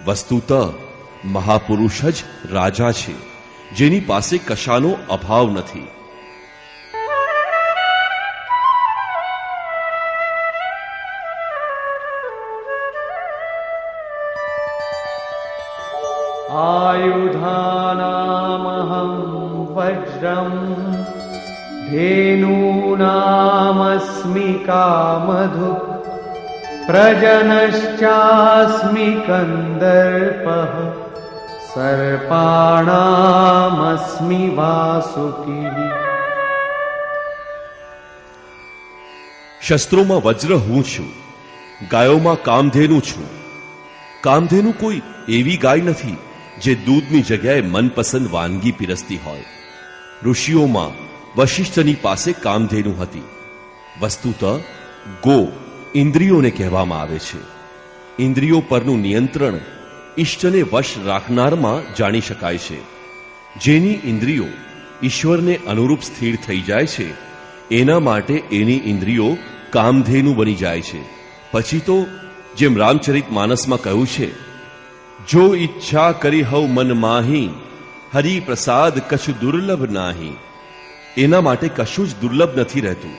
[SPEAKER 1] વસ્તુતઃ મહાપુરુષ જ રાજા છે, જેની પાસે કશાનો અભાવ નથી.
[SPEAKER 2] आयुधानामहं वज्रं धेनूनामस्मि कामधुक् प्रजनश्चास्मि कन्दर्पः सर्पाणामस्मि वासुकी.
[SPEAKER 1] શસ્ત્રોમાં વજ્ર હું છું. ગાયોમાં કામધેનુ છું. કામધેનુ કોઈ એવી ગાય નથી જે દૂધની જગ્યાએ મનપસંદ વાનગી પીરસતી હોય. ઋષિઓમાં વશિષ્ઠની પાસે કામધેનુ હતી. વસ્તુતઃ ગો ઇન્દ્રિયોને કહેવામાં આવે છે. ઇન્દ્રિયો પરનું નિયંત્રણ ઈષ્ટને વશ રાખનારમાં જાણી શકાય છે. જેની ઇન્દ્રિયો ઈશ્વરને અનુરૂપ સ્થિર થઈ જાય છે એના માટે એની ઇન્દ્રિયો કામધેનુ બની જાય છે. પછી તો જેમ રામચરિત માનસમાં કહ્યું છે, જો ઈચ્છા કરી હવ મન માહી હરિ પ્રસાદ કશું દુર્લભ નાહી. એના માટે કશું જ દુર્લભ નથી રહેતું.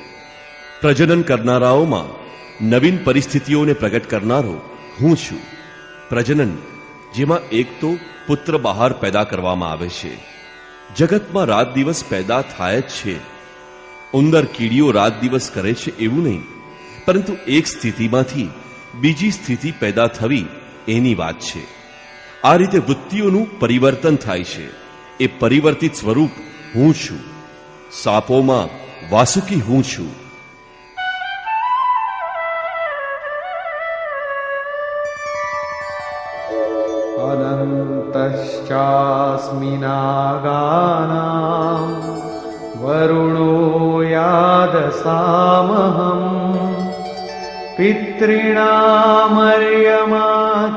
[SPEAKER 1] પ્રજનન કરનારાઓમાં નવીન પરિસ્થિતિઓને પ્રગટ કરનારો હું છું. પ્રજનન, જેમાં એક તો પુત્ર બહાર પેદા કરવામાં આવે છે. જગતમાં રાત દિવસ પેદા થાય જ છે. ઉંદર કીડીઓ રાત દિવસ કરે છે એવું નહીં, પરંતુ એક સ્થિતિમાંથી બીજી સ્થિતિ પેદા થવી એની વાત છે. આ રીતે વૃત્તિઓનું પરિવર્તન થાય છે. એ પરિવર્તિત સ્વરૂપ હું છું. સાપોમાં વાસુકી હું છું.
[SPEAKER 2] अनन्तश्चास्मि नागानां वरुणो यादसामहं पितॄणामर्यमा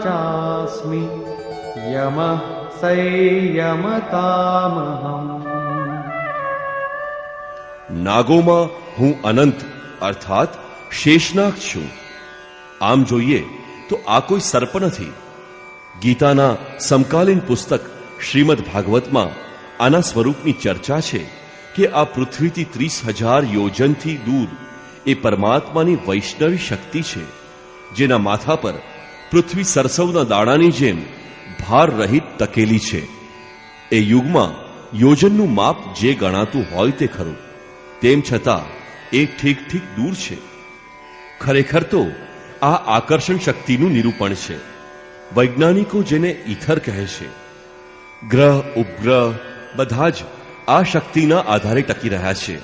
[SPEAKER 2] चास्मि यमः संयमतामहम्.
[SPEAKER 1] નાગોમાં હું અનંત અર્થાત શેષનાગ છું. આમ જોઈએ તો આ કોઈ સર્પ નથી. ગીતાના સમકાલીન પુસ્તક શ્રીમદ ભાગવતમાં આના સ્વરૂપની ચર્ચા છે કે આ પૃથ્વીથી 30,000 યોજનથી દૂર એ પરમાત્માની વૈષ્ણવી શક્તિ છે, જેના માથા પર પૃથ્વી સરસવના દાણાની જેમ ભાર રહિત તકેલી છે. એ યુગમાં યોજનનું માપ જે ગણાતું હોય તે ખરું, તેમ છતાં એ ઠીક ઠીક દૂર છે. ખરેખર તો આ આકર્ષણ શક્તિનું નિરૂપણ છે. વૈજ્ઞાનિકો જેને ઈથર કહે છે, ગ્રહ ઉપગ્રહ બધા જ આ શક્તિના આધારે ટકી રહ્યા છે.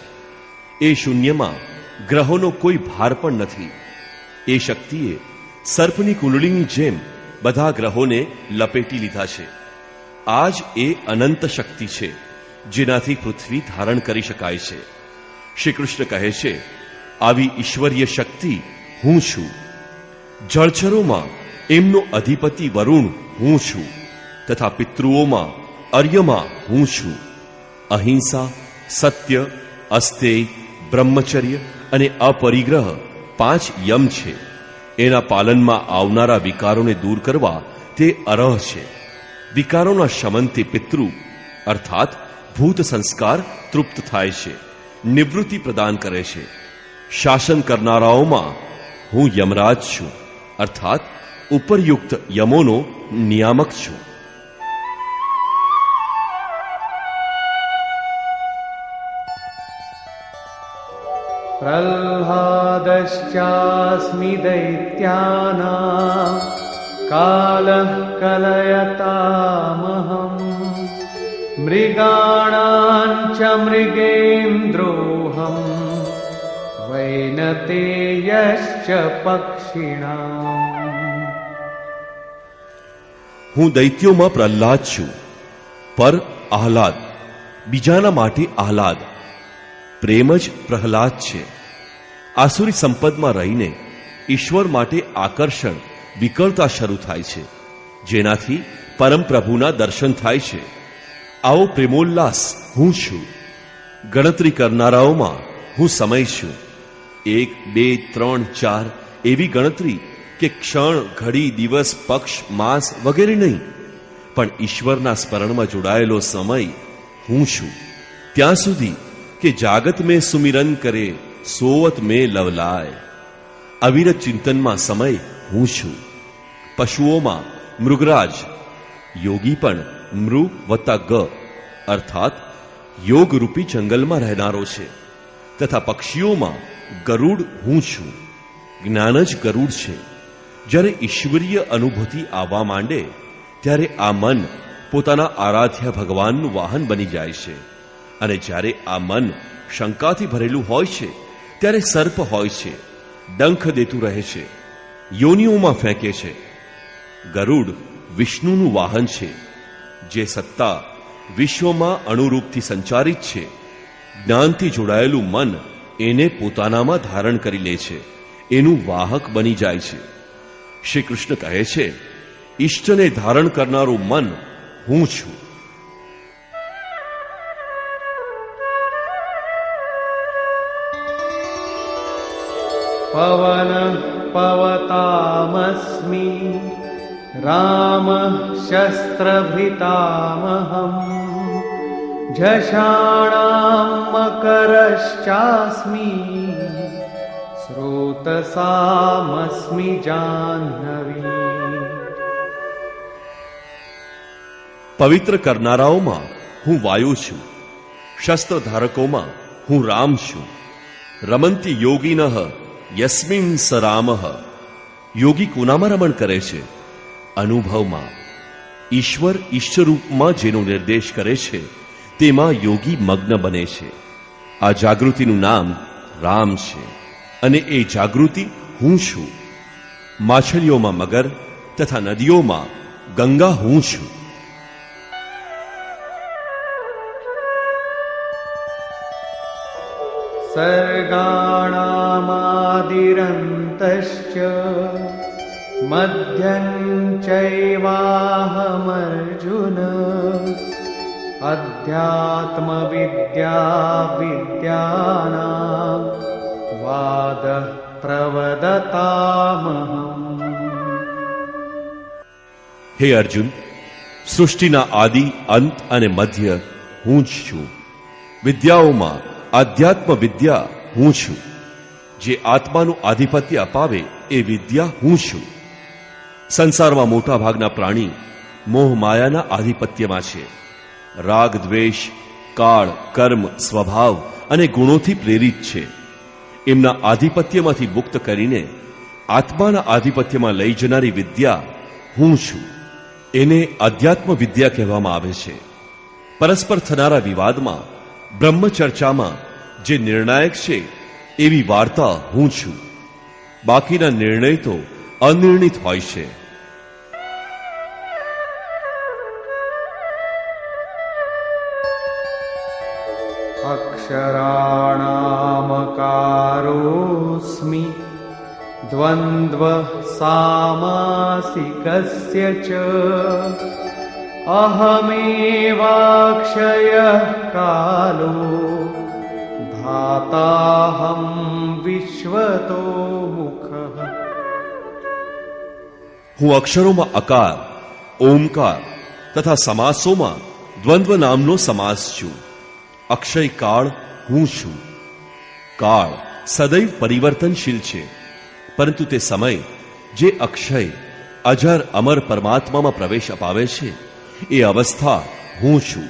[SPEAKER 1] એ શૂન્યમાં ગ્રહોનો કોઈ ભાર પણ નથી. એ શક્તિએ સર્પની કુંડળીની જેમ બધા ગ્રહોને લપેટી લીધા છે. આ જ એ અનંત શક્તિ છે જેનાથી પૃથ્વી ધારણ કરી શકાય છે. શ્રી કૃષ્ણ કહે છે, આવી ઈશ્વરીય શક્તિ હું છું. જળચરોમાં એમનો અધિપતિ વરુણ હું છું, તથા પિતૃઓમાં અર્યમા હું છું. અહિંસા, સત્ય, અસ્તેય, બ્રહ્મચર્ય અને અપરિગ્રહ 5 યમ છે. એના પાલનમાં આવનારા વિકારોને દૂર કરવા તે અરહ છે. વિકારોના શમનથી પિતૃ અર્થાત ભૂત સંસ્કાર તૃપ્ત થાય છે, નિવૃત્તિ પ્રદાન કરે છે. શાસન કરનારાઓમાં હું યમરાજ છું, અર્થાત ઉપરયુક્ત યમોનો નિયામક છું.
[SPEAKER 2] પ્રહ્લાદશ્ચાસ્મિ દૈત્યાનાં કાલઃ કલયતામહં મૃગાણાં ચ મૃગેન્દ્રોહં વૈનતેયશ્ચ પક્ષિણાં.
[SPEAKER 1] હું દૈત્યોમાં પ્રહલાદ છું. પર આહલાદ, બીજાના માટે આહલાદ. પ્રેમ જ પ્રહલાદ છે. આસુરી સંપદમાં રહીને ઈશ્વર માટે આકર્ષણ વિકળતા શરૂ થાય છે, જેનાથી પરમપ્રભુના દર્શન થાય છે. આવો પ્રેમોલ્લાસ હું છું. ગણતરી કરનારાઓમાં હું સમય છું. 1, 2, 3, 4 એવી ગણતરી કે ક્ષણ, ઘડી, દિવસ, પક્ષ, માસ વગેરે નહીં, પણ ઈશ્વરના સ્મરણમાં જોડાયેલો સમય હું છું. ત્યાં સુધી કે જાગત મેં સુમિરન કરે, સોવત મેં લવલાય. અવિરત ચિંતનમાં સમય હું છું. પશુઓમાં મૃગરાજ, યોગી પણ મૃ વત્તા ગ અર્થાત યોગરૂપી જંગલમાં રહેનારો છે. તથા પક્ષીઓમાં ગરુડ હું છું. જ્ઞાન જ ગરુડ છે. જ્યારે ઈશ્વરીય અનુભૂતિ આવવા માંડે ત્યારે આ મન પોતાના આરાધ્ય ભગવાનનું વાહન બની જાય છે. અને જ્યારે આ મન શંકાથી ભરેલું હોય છે ત્યારે સર્પ હોય છે, ડંખ દેતું રહે છે, યોનિઓમાં ફેંકે છે. ગરુડ વિષ્ણુનું વાહન છે, જે સત્તા વિશ્વમાં અણુરૂપથી સંચારિત છે. જ્ઞાનથી જોડાયેલું મન એને પોતાનામાં ધારણ કરી લે છે, એનું વાહક બની જાય છે. શ્રી કૃષ્ણ કહે છે, ઈષ્ટને ધારણ કરનારું મન હું છું.
[SPEAKER 2] પવન પવતામસ્મિ રામઃ શસ્ત્રભૃતામહં ઝષાણાં મકરશ્ચાસ્મિ સ્રોતસામસ્મિ જાહ્નવી.
[SPEAKER 1] પવિત્ર કરનારાઓમાં હું વાયુ છું. શસ્ત્ર ધારકોમાં હું રામ છું. રમંતી યોગિનઃ યસ્મિન સ રામઃ. યોગી કોનામાં રમણ કરે છે? અનુભવમાં. ઈશ્વર ઈષ્ટરૂપમાં જેનો નિર્દેશ કરે છે તેમાં યોગી મગ્ન બને છે. આ જાગૃતિનું નામ રામ છે અને એ જાગૃતિ હું છું. માછલીઓમાં મગર તથા નદીઓમાં ગંગા હું છું.
[SPEAKER 2] સર્ગાણામાદિરંતશ્ચ મધ્યં ચૈવાહમર્જુન અધ્યાત્મવિદ્યા વિદ્યાનાં વાદ પ્રવદતામહં.
[SPEAKER 1] હે અર્જુન, સૃષ્ટિના આદિ, અંત અને મધ્ય હું જ છું. વિદ્યાઓમાં આધ્યાત્મ વિદ્યા હું છું. જે આત્માનું આધિપત્ય અપાવે એ વિદ્યા હું છું. સંસારમાં મોટા ભાગના પ્રાણી મોહ માયાના આધિપત્યમાં છે. રાગ, દ્વેષ, કાળ, કર્મ, સ્વભાવ અને ગુણોથી પ્રેરિત છે. એમના આધિપત્યમાંથી મુક્ત કરીને આત્માના આધિપત્યમાં લઈ જનારી વિદ્યા હું છું. એને અધ્યાત્મ વિદ્યા કહેવામાં આવે છે. પરસ્પર થનારા વિવાદમાં, બ્રહ્મચર્ચામાં જે નિર્ણાયક છે એવી વાર્તા હું છું. બાકીના નિર્ણય તો અનિર્ણિત હોય છે.
[SPEAKER 2] અક્ષરાણામકારોસ્મિ દ્વંદ્વ સામાસિકસ્ય ચ અહમેવાક્ષયઃ કાલો ધાતાહમ વિશ્વતો મુખઃ.
[SPEAKER 1] હું અક્ષરોમાં અકાર, ઓમકાર તથા સમાસોમાં દ્વંદ્વ નામનો સમાસ છું. અક્ષય કાળ હું છું. કાળ સદૈવ પરિવર્તનશીલ છે, પરંતુ તે સમય જે અક્ષય અજર અમર પરમાત્મામાં પ્રવેશ અપાવે છે એ અવસ્થા હું છું.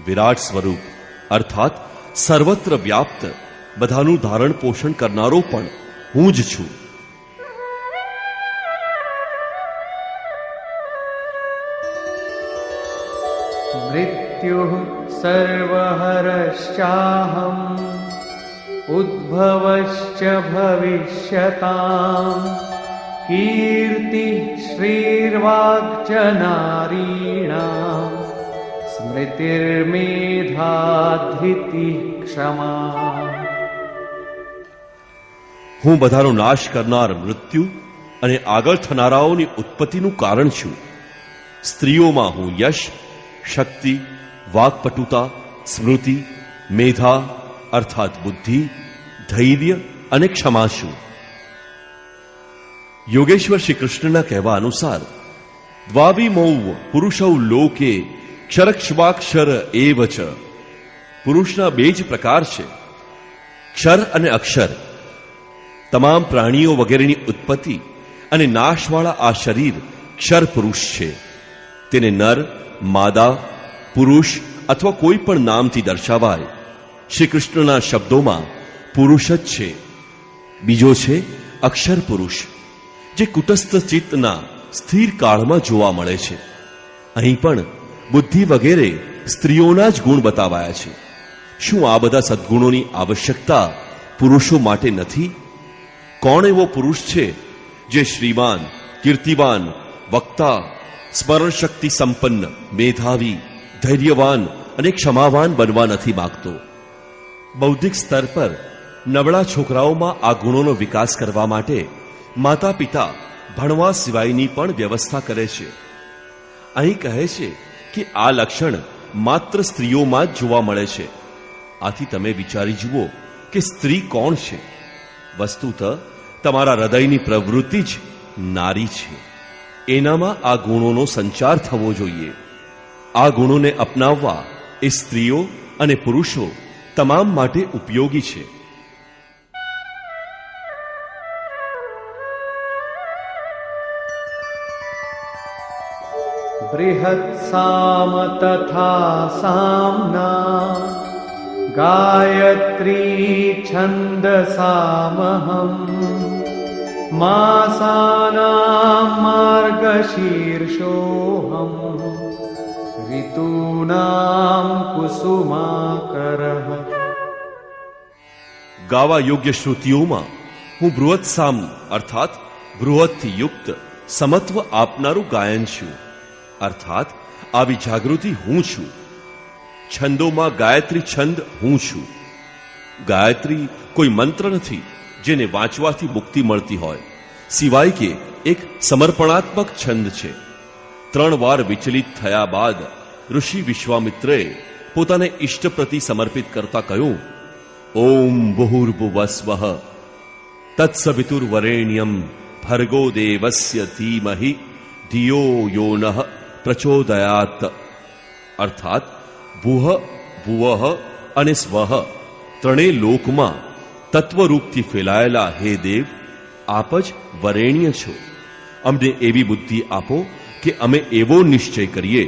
[SPEAKER 1] વિરાટ સ્વરૂપ અર્થાત સર્વત્ર વ્યાપ્ત, બધાનું ધારણ પોષણ કરનારો પણ હું જ છું.
[SPEAKER 2] મૃત્યુઃ સર્વહરશ્ચાહમ ઉદ્ભવશ્ચ ભવિષ્યતામ કીર્તિ શ્રીર્વાક્ચ નારીણામ સ્મૃતિર્મેધા ધૃતિ ક્ષમા.
[SPEAKER 1] હું બધાનો નાશ કરનાર મૃત્યુ અને આગળ થનારાઓની ઉત્પત્તિનું કારણ છું. સ્ત્રીઓમાં હું યશ, શક્તિ, વાક્પટુતા, સ્મૃતિ, મેધા અર્થાત બુદ્ધિ, ધૈર્ય અને ક્ષમા છું. યોગેશ્વર શ્રી કૃષ્ણના કહેવા અનુસાર દ્વાવિમૌ પુરુષૌ લોકે ક્ષરક્ષવાક્ષર એવ ચ. પુરુષના બે જ પ્રકાર છે, ક્ષર અને અક્ષર. તમામ પ્રાણીઓ વગેરેની ઉત્પત્તિ અને નાશવાળા આ શરીર ક્ષર પુરુષ છે. તેને નર, માદા, પુરુષ અથવા કોઈ પણ નામથી દર્શાવાય. શ્રી કૃષ્ણના શબ્દોમાં પુરુષ જ છે. બીજો છે અક્ષર પુરુષ, જે કુટસ્થ ચિત્તના સ્થિર કાળમાં જોવા મળે છે. અહીં પણ બુદ્ધિ વગેરે સ્ત્રીઓના જ ગુણ બતાવાયા છે. શું આ બધા સદ્ગુણોની આવશ્યકતા પુરુષો માટે નથી? કોણ એવો પુરુષ છે જે શ્રીમાન, કીર્તિવાન, વક્તા, સ્મરણ શક્તિ સંપન્ન, મેધાવી, ધૈર્યવાન અને ક્ષમાવાન બનવા નથી માગતો? બૌદ્ધિક સ્તર પર નબળા છોકરાઓમાં આ ગુણોનો વિકાસ કરવા માટે માતા પિતા ભણવા સિવાયની પણ વ્યવસ્થા કરે છે. અહીં કહે છે કે આ લક્ષણ માત્ર સ્ત્રીઓમાં જ જોવા મળે છે. આથી તમે વિચારી જુઓ કે સ્ત્રી કોણ છે. વસ્તુતઃ તમારા હૃદયની પ્રવૃત્તિ જ નારી છે. એનામાં આ ગુણોનો સંચાર થવો જોઈએ. આ ગુણોને અપનાવવા એ સ્ત્રીઓ અને પુરુષો તમામ માટે ઉપયોગી છે.
[SPEAKER 2] બૃહત સામ તથા સામના ગાયત્રી છંદસામહમ માસાનાં માર્ગશીર્ષોહમ ઋતુનાં કુસુમાકરઃ.
[SPEAKER 1] ગાવા યોગ્ય શ્રુતિઓમાં હું બૃહત સામ અર્થાત બૃહતથી યુક્ત સમત્વ આપનારું ગાયન છું. અર્થાત આવી જાગૃતિ હું છું. છંદોમાં ગાયત્રી છંદ હું છું. ગાયત્રી કોઈ મંત્ર નથી જેને વાંચવાથી મુક્તિ મળતી હોય, સિવાય કે એક સમર્પણાત્મક છંદ છે. 3 વાર વિચલિત થયા બાદ ઋષિ વિશ્વામિત્રએ પોતાને ઇષ્ટ પ્રતિ સમર્પિત કરતા કહ્યું, ઓમ ભૂર્ભુવસ્વઃ તત્સવિતુર્વરેણ્યમ ભર્ગો દેવસ્ય ધીમહિ ધિયો યોનઃ પ્રચોદયાત, અર્થાત ભુહ, ભુવઃ અને સ્વઃ ત્રણેય લોકમાં તત્વરૂપથી ફેલાયેલા હે દેવ, આપ જ વરેણ્ય છો. અમને એવી બુદ્ધિ આપો કે અમે એવો નિશ્ચય કરીએ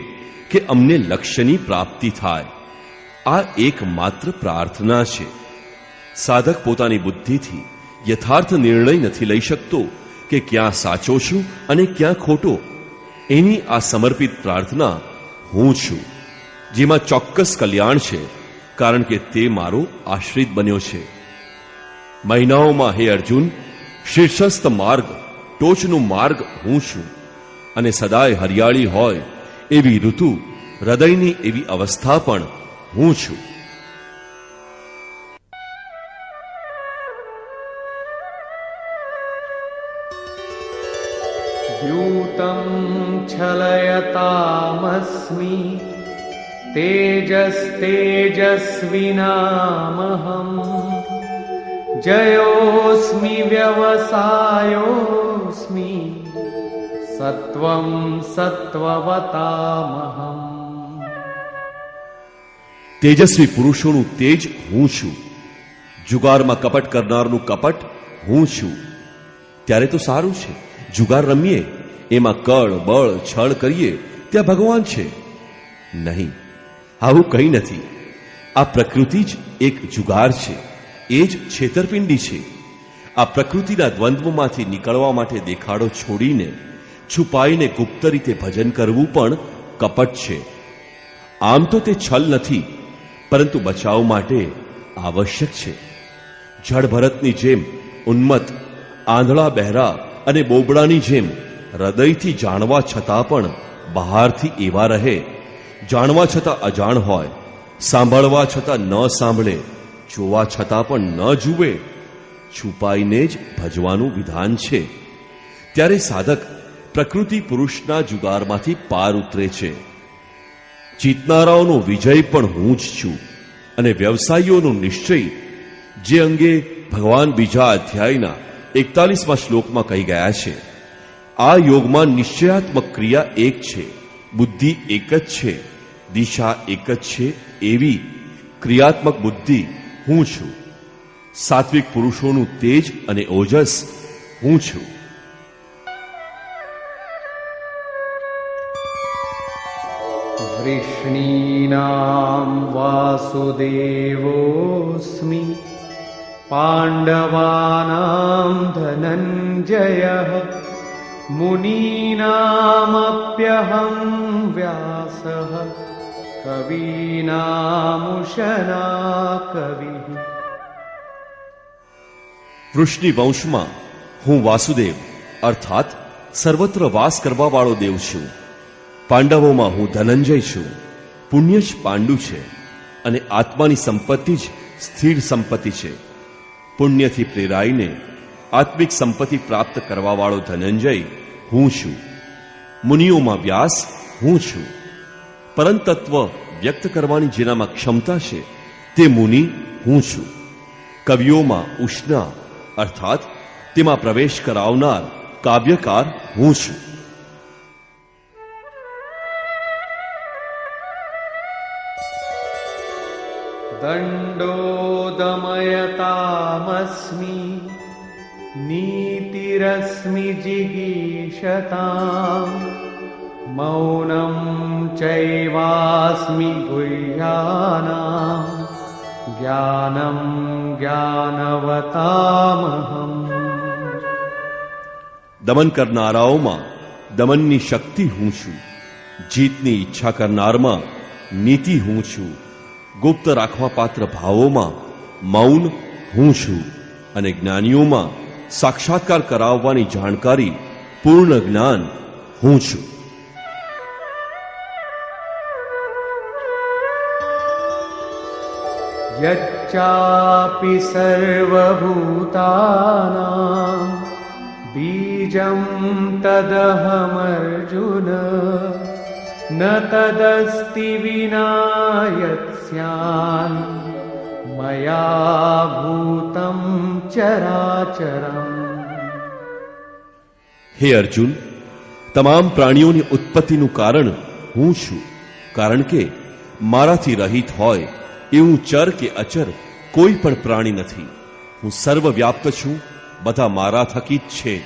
[SPEAKER 1] કે અમને લક્ષ્યની પ્રાપ્તિ થાય. આ એકમાત્ર પ્રાર્થના છે. સાધક પોતાની બુદ્ધિથી યથાર્થ નિર્ણય નથી લઈ શકતો કે ક્યાં સાચો છું અને ક્યાં ખોટો. એની આ સમર્પિત પ્રાર્થના હું છું, જેમાં ચોક્કસ કલ્યાણ છે, કારણ કે તે મારો આશ્રિત બન્યો છે. મહિનાઓમાં હે અર્જુન, શીર્ષસ્થ માર્ગ, ટોચનો માર્ગ હું છું, અને સદાય હરિયાળી હોય એવી ઋતુ, હૃદયની એવી અવસ્થા પણ હું છું.
[SPEAKER 2] દ્યુતં છલયતામસ્મિ તેજસ્તેજસ્વિનામહં જયોસ્મિ વ્યવસાયોસ્મિ સત્વં સત્વવતામહં.
[SPEAKER 1] તેજસ્વી પુરુષોનું તેજ હું છું, જુગારમાં કપટ કરનારનું કપટ હું છું. ત્યારે તો સારું છે, જુગાર રમીએ, એમાં કળ બળ છળ કરીએ, ત્યાં ભગવાન છે. નહીં, આવું કંઈ નથી. આ પ્રકૃતિ જ એક જુગાર છે, એ જ છેતરપિંડી છે. આ પ્રકૃતિના દ્વંદ્વમાંથી નીકળવા માટે દેખાડો છોડીને છુપાઈને ગુપ્ત રીતે ભજન કરવું પણ કપટ છે. આમ તો તે છલ નથી, પરંતુ બચાવ માટે આવશ્યક છે. જળ ભરતની જેમ ઉન્મત્ત, આંધળા બહેરા અને બોબડાની જેમ હૃદયથી જાણવા છતાં પણ બહારથી એવા રહે, જાણવા છતાં અજાણ હોય, સાંભળવા છતાં ન સાંભળે, જોવા છતાં પણ ન જુએ, છુપાઈને જ ભજવાનું વિધાન છે. ત્યારે સાધક પ્રકૃતિ પુરુષના જુગારમાંથી પાર ઉતરે છે. જીતનારાઓનો વિજય પણ હું જ છું, અને વ્યવસાયીઓનો નિશ્ચય, જે અંગે ભગવાન બીજા અધ્યાયના 41મા શ્લોકમાં કહી ગયા છે. આ યોગમાં નિશ્ચયાત્મક ક્રિયા એક છે, બુદ્ધિ એક જ છે, દિશા એક જ છે, એવી ક્રિયાત્મક બુદ્ધિ હું છું. સાત્વિક પુરુષોનું તેજ અને ઓજસ હું છું.
[SPEAKER 2] વૃષ્ણીનાં વાસુદેવોસ્મિ પાંડવાનાં ધનંજયઃ મુનીનામપ્યહં વ્યાસઃ કવીનામુશના કવિઃ.
[SPEAKER 1] વૃષ્ણિ વંશમાં હું વાસુદેવ અર્થાત સર્વત્ર વાસ કરવા વાળો દેવ છું. પાંડવોમાં હું ધનંજય છું. પુણ્ય જ પાંડુ છે, અને આત્માની સંપત્તિ જ સ્થિર સંપત્તિ છે. પુણ્યથી પ્રેરાઈને આત્મિક સંપત્તિ પ્રાપ્ત કરવા વાળો ધનંજય હું છું. મુનિઓમાં વ્યાસ હું છું. પરંતત્વ વ્યક્ત કરવાની જેનામાં ક્ષમતા છે તે મુનિ હું છું. કવિઓમાં ઉષ્ણા અર્થાત તેમાં પ્રવેશ કરાવનાર કાવ્યકાર હું છું.
[SPEAKER 2] દંડો દમયતામસ્મિ નીતિરસ્મિ જિગીષતામ મૌનમ ચૈવાસ્મિ ગુહ્યાનામ જ્ઞાનમ જ્ઞાનવતામહં.
[SPEAKER 1] દમન કરનારાઓમાં દમનની શક્તિ હું છું. જીતની ઈચ્છા કરનારમાં નીતિ હું છું. ગુપ્ત રાખવા પાત્ર ભાવોમાં મૌન હું છું, અને જ્ઞાનીઓમાં સાક્ષાત્કાર કરાવવાની જાણકારી પૂર્ણ જ્ઞાન હું છું.
[SPEAKER 2] યચ્ચાપી સર્વભૂતાનાં બીજં તદહમર્જુન ન તદસ્તિ વિના યત્સ્યાન મયા ભૂતં ચરાચરમ.
[SPEAKER 1] હે અર્જુન, તમામ પ્રાણીઓની ઉત્પત્તિનું કારણ હું છું, કારણ કે મારાથી રહિત હોય એવું ચર કે અચર કોઈ પણ પ્રાણી નથી. હું સર્વવ્યાપ્ત છું, બધા મારા થકી જ છે.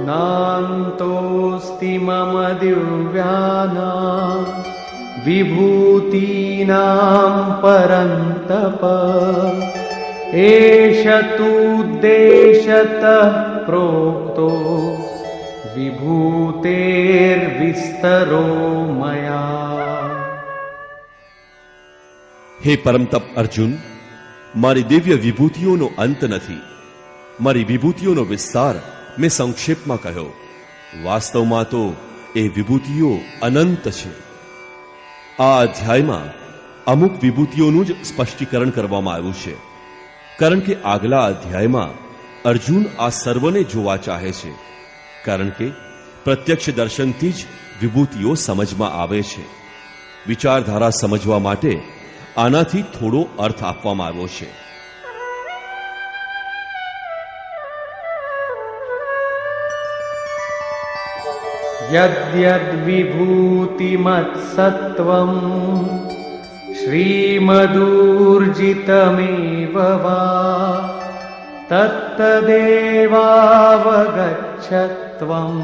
[SPEAKER 2] नान्तोऽस्ति मम दिव्यानां विभूतीनां परन्तप एष तूद्देशतः प्रोक्तो विभूतेर्विस्तरो मया.
[SPEAKER 1] હે પરમતપ અર્જુન, મારી દિવ્ય વિભૂતિઓનો અંત નથી. મારી વિભૂતિઓનો વિસ્તાર મેં સંક્ષેપમાં કહ્યો. વાસ્તવમાં તો એ વિભૂતિઓ અનંત છે. આ અધ્યાયમાં અમુક વિભૂતિઓનું જ સ્પષ્ટીકરણ કરવામાં આવ્યું છે, કારણ કે આગલા અધ્યાયમાં અર્જુન આ સર્વને જોવા ચાહે છે, કારણ કે પ્રત્યક્ષ દર્શનથી જ વિભૂતિઓ સમજમાં આવે છે. વિચારધારા સમજવા માટે આનાથી થોડો અર્થ આપવામાં આવ્યો છે.
[SPEAKER 2] यद्यद्विभूतिमत्सत्त्वं श्रीमदूर्जितमेव वा तत्तदेवावगच्छत्वं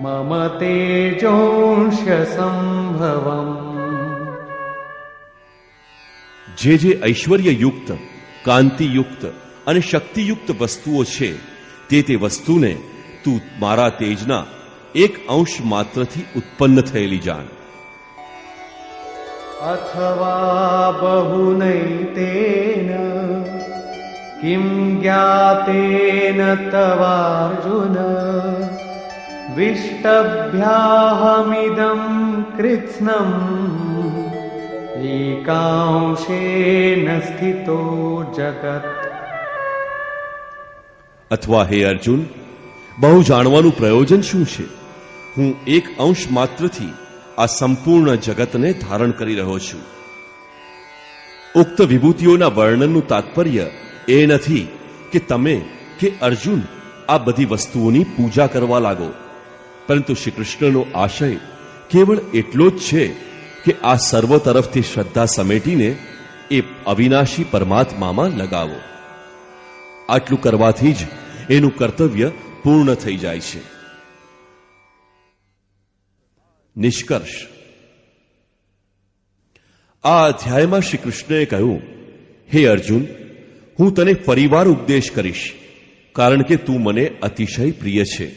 [SPEAKER 2] मम तेजोंश संभवम्.
[SPEAKER 1] જે જે ઐશ્વર્યયુક્ત, કાંતિયુક્ત અને શક્તિયુક્ત વસ્તુઓ છે તે વસ્તુને તું મારા તેજના એક અંશ માત્રથી ઉત્પન્ન થયેલી જાણ.
[SPEAKER 2] अथवा बहुनैतेन किं ज्ञातेन तवार्जुन विष्टभ्याहमिदं कृत्स्नम् एकांशेन स्थितो जगत्.
[SPEAKER 1] અથવા હે અર્જુન, બહુ જાણવાનું પ્રયોજન શું છે? હું એક અંશ માત્રથી આ સંપૂર્ણ જગતને ધારણ કરી રહ્યો છું. ઉક્ત વિભૂતિઓના વર્ણનનું તાત્પર્ય એ નથી કે તમે કે અર્જુન આ બધી વસ્તુઓની પૂજા કરવા લાગો, પરંતુ શ્રી કૃષ્ણનો આશય કેવળ એટલો જ છે કે આ સર્વ તરફથી શ્રદ્ધા સમેટીને એ અવિનાશી પરમાત્મામાં લગાવો. આટલું કરવાથી જ એનું કર્તવ્ય પૂર્ણ થઈ જાય છે. નિષ્કર્ષ. આ અધ્યાયમાં શ્રી કૃષ્ણએ કહ્યું, હે અર્જુન, હું તને ફરીવાર ઉપદેશ કરીશ, કારણ કે તું મને અતિશય પ્રિય છે.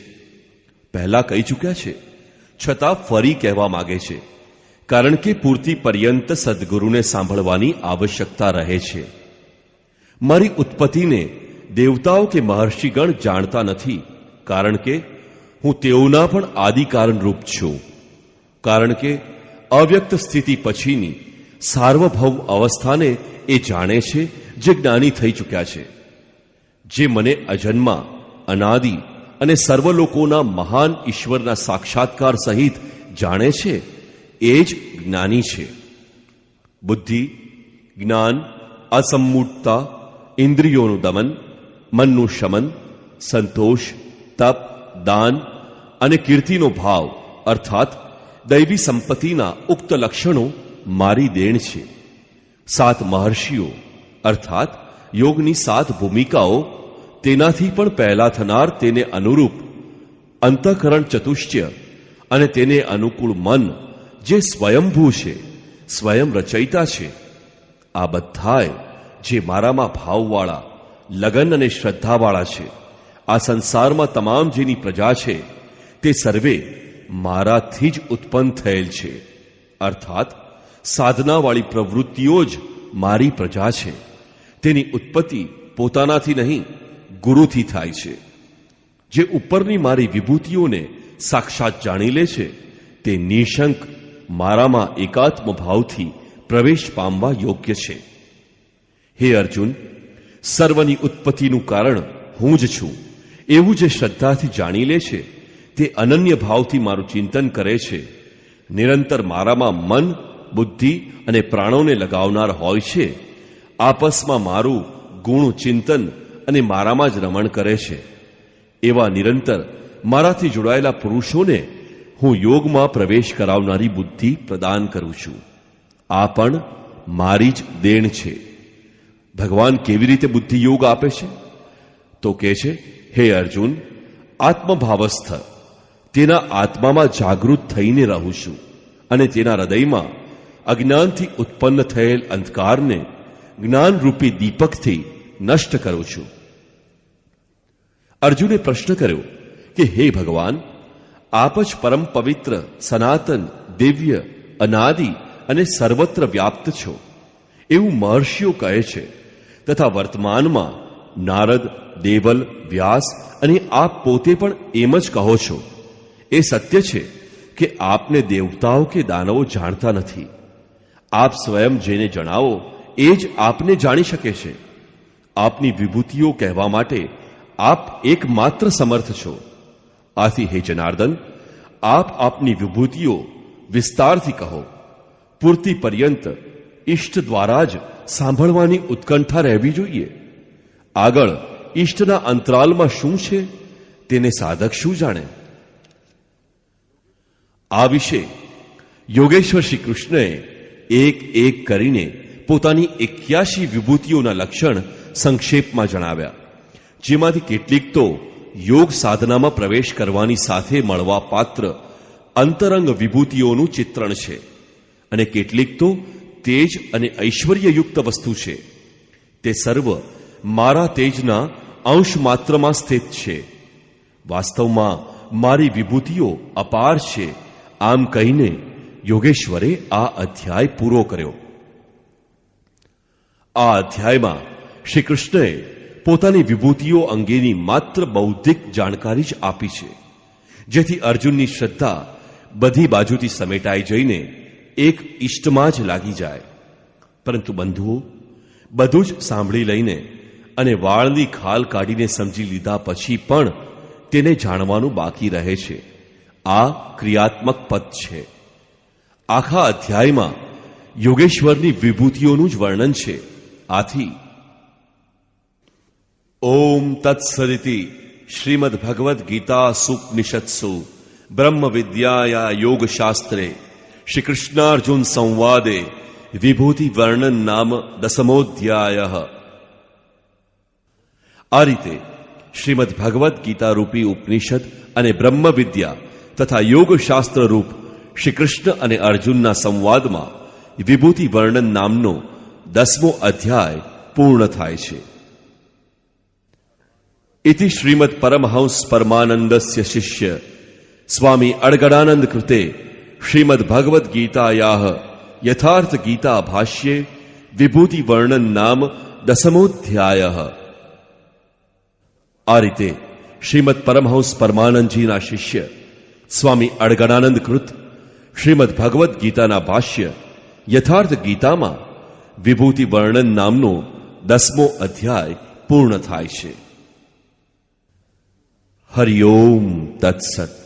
[SPEAKER 1] પહેલા કહી ચૂક્યા છે, છતાં ફરી કહેવા માંગે છે, કારણ કે પૂર્તિ પર્યંત સદ્ગુરુને સાંભળવાની આવશ્યકતા રહે છે. મારી ઉત્પત્તિને દેવતાઓ કે મહર્ષિગણ જાણતા નથી, કારણ કે હું તેઓના પણ આદિકારણ રૂપ છું. કારણ કે અવ્યક્ત સ્થિતિ પછીની સાર્વભૌમ અવસ્થાને એ જાણે છે જે જ્ઞાની થઈ ચૂક્યા છે. જે મને અજન્મા, અનાદિ અને સર્વલોકોના મહાન ઈશ્વરના સાક્ષાત્કાર સહિત જાણે છે, એ જ જ્ઞાની છે. બુદ્ધિ, જ્ઞાન, અસમ્મૂઢતા, ઇન્દ્રિયોનું દમન, મનનું શમન, સંતોષ, તપ, દાન અને કીર્તિનો ભાવ અર્થાત દૈવી સંપત્તિના ઉક્ત લક્ષણો મારી દેણ છે. 7 મહર્ષિઓ અર્થાત યોગની 7 ભૂમિકાઓ, તેનાથી પણ પહેલા થનાર તેને અનુરૂપ અંતઃકરણ ચતુષ્ટય અને તેને અનુકૂળ મન જે સ્વયંભૂ છે, સ્વયં રચયિતા છે, આ બધાય જે મારામાં ભાવવાળા, લગન અને શ્રદ્ધાવાળા છે, આ સંસારમાં તમામ જેની પ્રજા છે, તે સર્વે મારાથી જ ઉત્પન્ન થયેલ છે. અર્થાત સાધનાવાળી પ્રવૃત્તિઓ જ મારી પ્રજા છે. તેની ઉત્પત્તિ પોતાનાથી નહીં, ગુરુથી થાય છે. જે ઉપરની મારી વિભૂતિઓને સાક્ષાત જાણી લે છે, તે નિશંક મારામાં એકાત્મ ભાવથી પ્રવેશ પામવા યોગ્ય છે. હે અર્જુન, સર્વની ઉત્પત્તિનું કારણ હું જ છું એવું જે શ્રદ્ધાથી જાણી લે છે, તે અનન્ય ભાવથી મારું ચિંતન કરે છે, નિરંતર મારામાં મન, બુદ્ધિ અને પ્રાણોને લગાવનાર હોય છે, આપસમાં મારું ગુણ ચિંતન અને મારામાં જ રમણ કરે છે, એવા નિરંતર મારાથી જોડાયેલા પુરુષોને હું યોગમાં પ્રવેશ કરાવનારી બુદ્ધિ પ્રદાન કરું છું. આ પણ મારી જ દેણ છે. ભગવાન કેવી રીતે બુદ્ધિ યોગ આપે છે? તો કહે છે, હે અર્જુન, આત્મભાવસ્થ તેના આત્મામાં જાગૃત થઈને રહું છું અને તેના હૃદયમાં અજ્ઞાનથી ઉત્પન્ન થયેલ અંધકારને જ્ઞાનરૂપી દીપકથી નષ્ટ કરું છું. અર્જુને પ્રશ્ન કર્યો કે હે ભગવાન, આપ જ પરમ પવિત્ર, સનાતન, દિવ્ય, અનાદિ અને સર્વત્ર વ્યાપ્ત છો એવું મહર્ષિઓ કહે છે, તથા વર્તમાનમાં નારદ, દેવલ, વ્યાસ અને આપ પોતે પણ એમ જ કહો છો. એ સત્ય છે કે આપને દેવતાઓ કે દાનવો જાણતા નથી. આપ સ્વયં જેને જણાવો એ જ આપને જાણી શકે છે. આપની વિભૂતિઓ કહેવા માટે આપ એકમાત્ર સમર્થ છો. આથી હે જનાર્દન, આપ આપની વિભૂતિઓ વિસ્તારથી કહો. પૂર્તિ પર્યંત ઈષ્ટ દ્વારા જ સાંભળવાની ઉત્કંઠા રહેવી જોઈએ. આગળ ઈષ્ટના અંતરાલમાં શું છે તેને સાધક શું જાણે? આ વિશે યોગેશ્વર શ્રી કૃષ્ણએ એક એક કરીને પોતાની 81 વિભૂતિઓના લક્ષણ સંક્ષેપમાં જણાવ્યા, જેમાંથી કેટલીક તો યોગ સાધનામાં પ્રવેશ કરવાની સાથે મળવા પાત્ર અંતરંગ વિભૂતિઓનું ચિત્રણ છે અને કેટલીક તો તેજ અને ઐશ્વર્યયુક્ત વસ્તુ છે. તે સર્વ મારા તેજના અંશ માત્રમાં સ્થિત છે. વાસ્તવમાં મારી વિભૂતિઓ અપાર છે. આમ કહીને યોગેશ્વરે આ અધ્યાય પૂરો કર્યો. આ અધ્યાયમાં શ્રી કૃષ્ણએ પોતાની વિભૂતિઓ અંગેની માત્ર બૌદ્ધિક જાણકારી જ આપી છે, જેથી અર્જુનની શ્રદ્ધા બધી બાજુથી સમેટાઈ જઈને એક ઈષ્ટમાં જ લાગી જાય. પરંતુ બંધુઓ, બધું જ સાંભળી લઈને અને વાળની ખાલ કાઢીને સમજી લીધા પછી પણ તેને જાણવાનું બાકી રહે છે. આ ક્રિયાત્મક પદ છે. આખા અધ્યાયમાં યોગેશ્વરની વિભૂતિઓનું જ વર્ણન છે. આથી ઓમ તત્સદિતિ શ્રીમદ ભગવદ્ ગીતા સુપનિષત્સુ બ્રહ્મ વિદ્યાયા યોગ શાસ્ત્રે શ્રી કૃષ્ણાર્જુન સંવાદે વિભૂતિ વર્ણન નામ 10મોધ્યાય. આ રીતે શ્રીમદ ભગવદ્ ગીતા રૂપી ઉપનિષદ અને બ્રહ્મ વિદ્યા તથા યોગ શાસ્ત્ર રૂપ શ્રી કૃષ્ણ અને અર્જુનના સંવાદમાં વિભૂતિ વર્ણન નામનો 10મો અધ્યાય પૂર્ણ થાય છે. ઇતિ શ્રીમદ પરમહંસ પરમાનંદસ્ય શિષ્ય સ્વામી અડગડાનંદ કૃતે શ્રીમદ ભગવદ્ ગીતાયાઃ યથાર્થ ગીતા ભાષ્યે વિભૂતિ વર્ણન નામ 10મોધ્યાય. આ રીતે શ્રીમદ પરમહંસ પરમાનંદજીના શિષ્ય સ્વામી અડગડાનંદ કૃત શ્રીમદ ભગવદ્ ગીતાના ભાષ્ય યથાર્થ ગીતામાં વિભૂતિ વર્ણન નામનો 10મો અધ્યાય પૂર્ણ થાય છે. હરિ ઓમ તત્સત.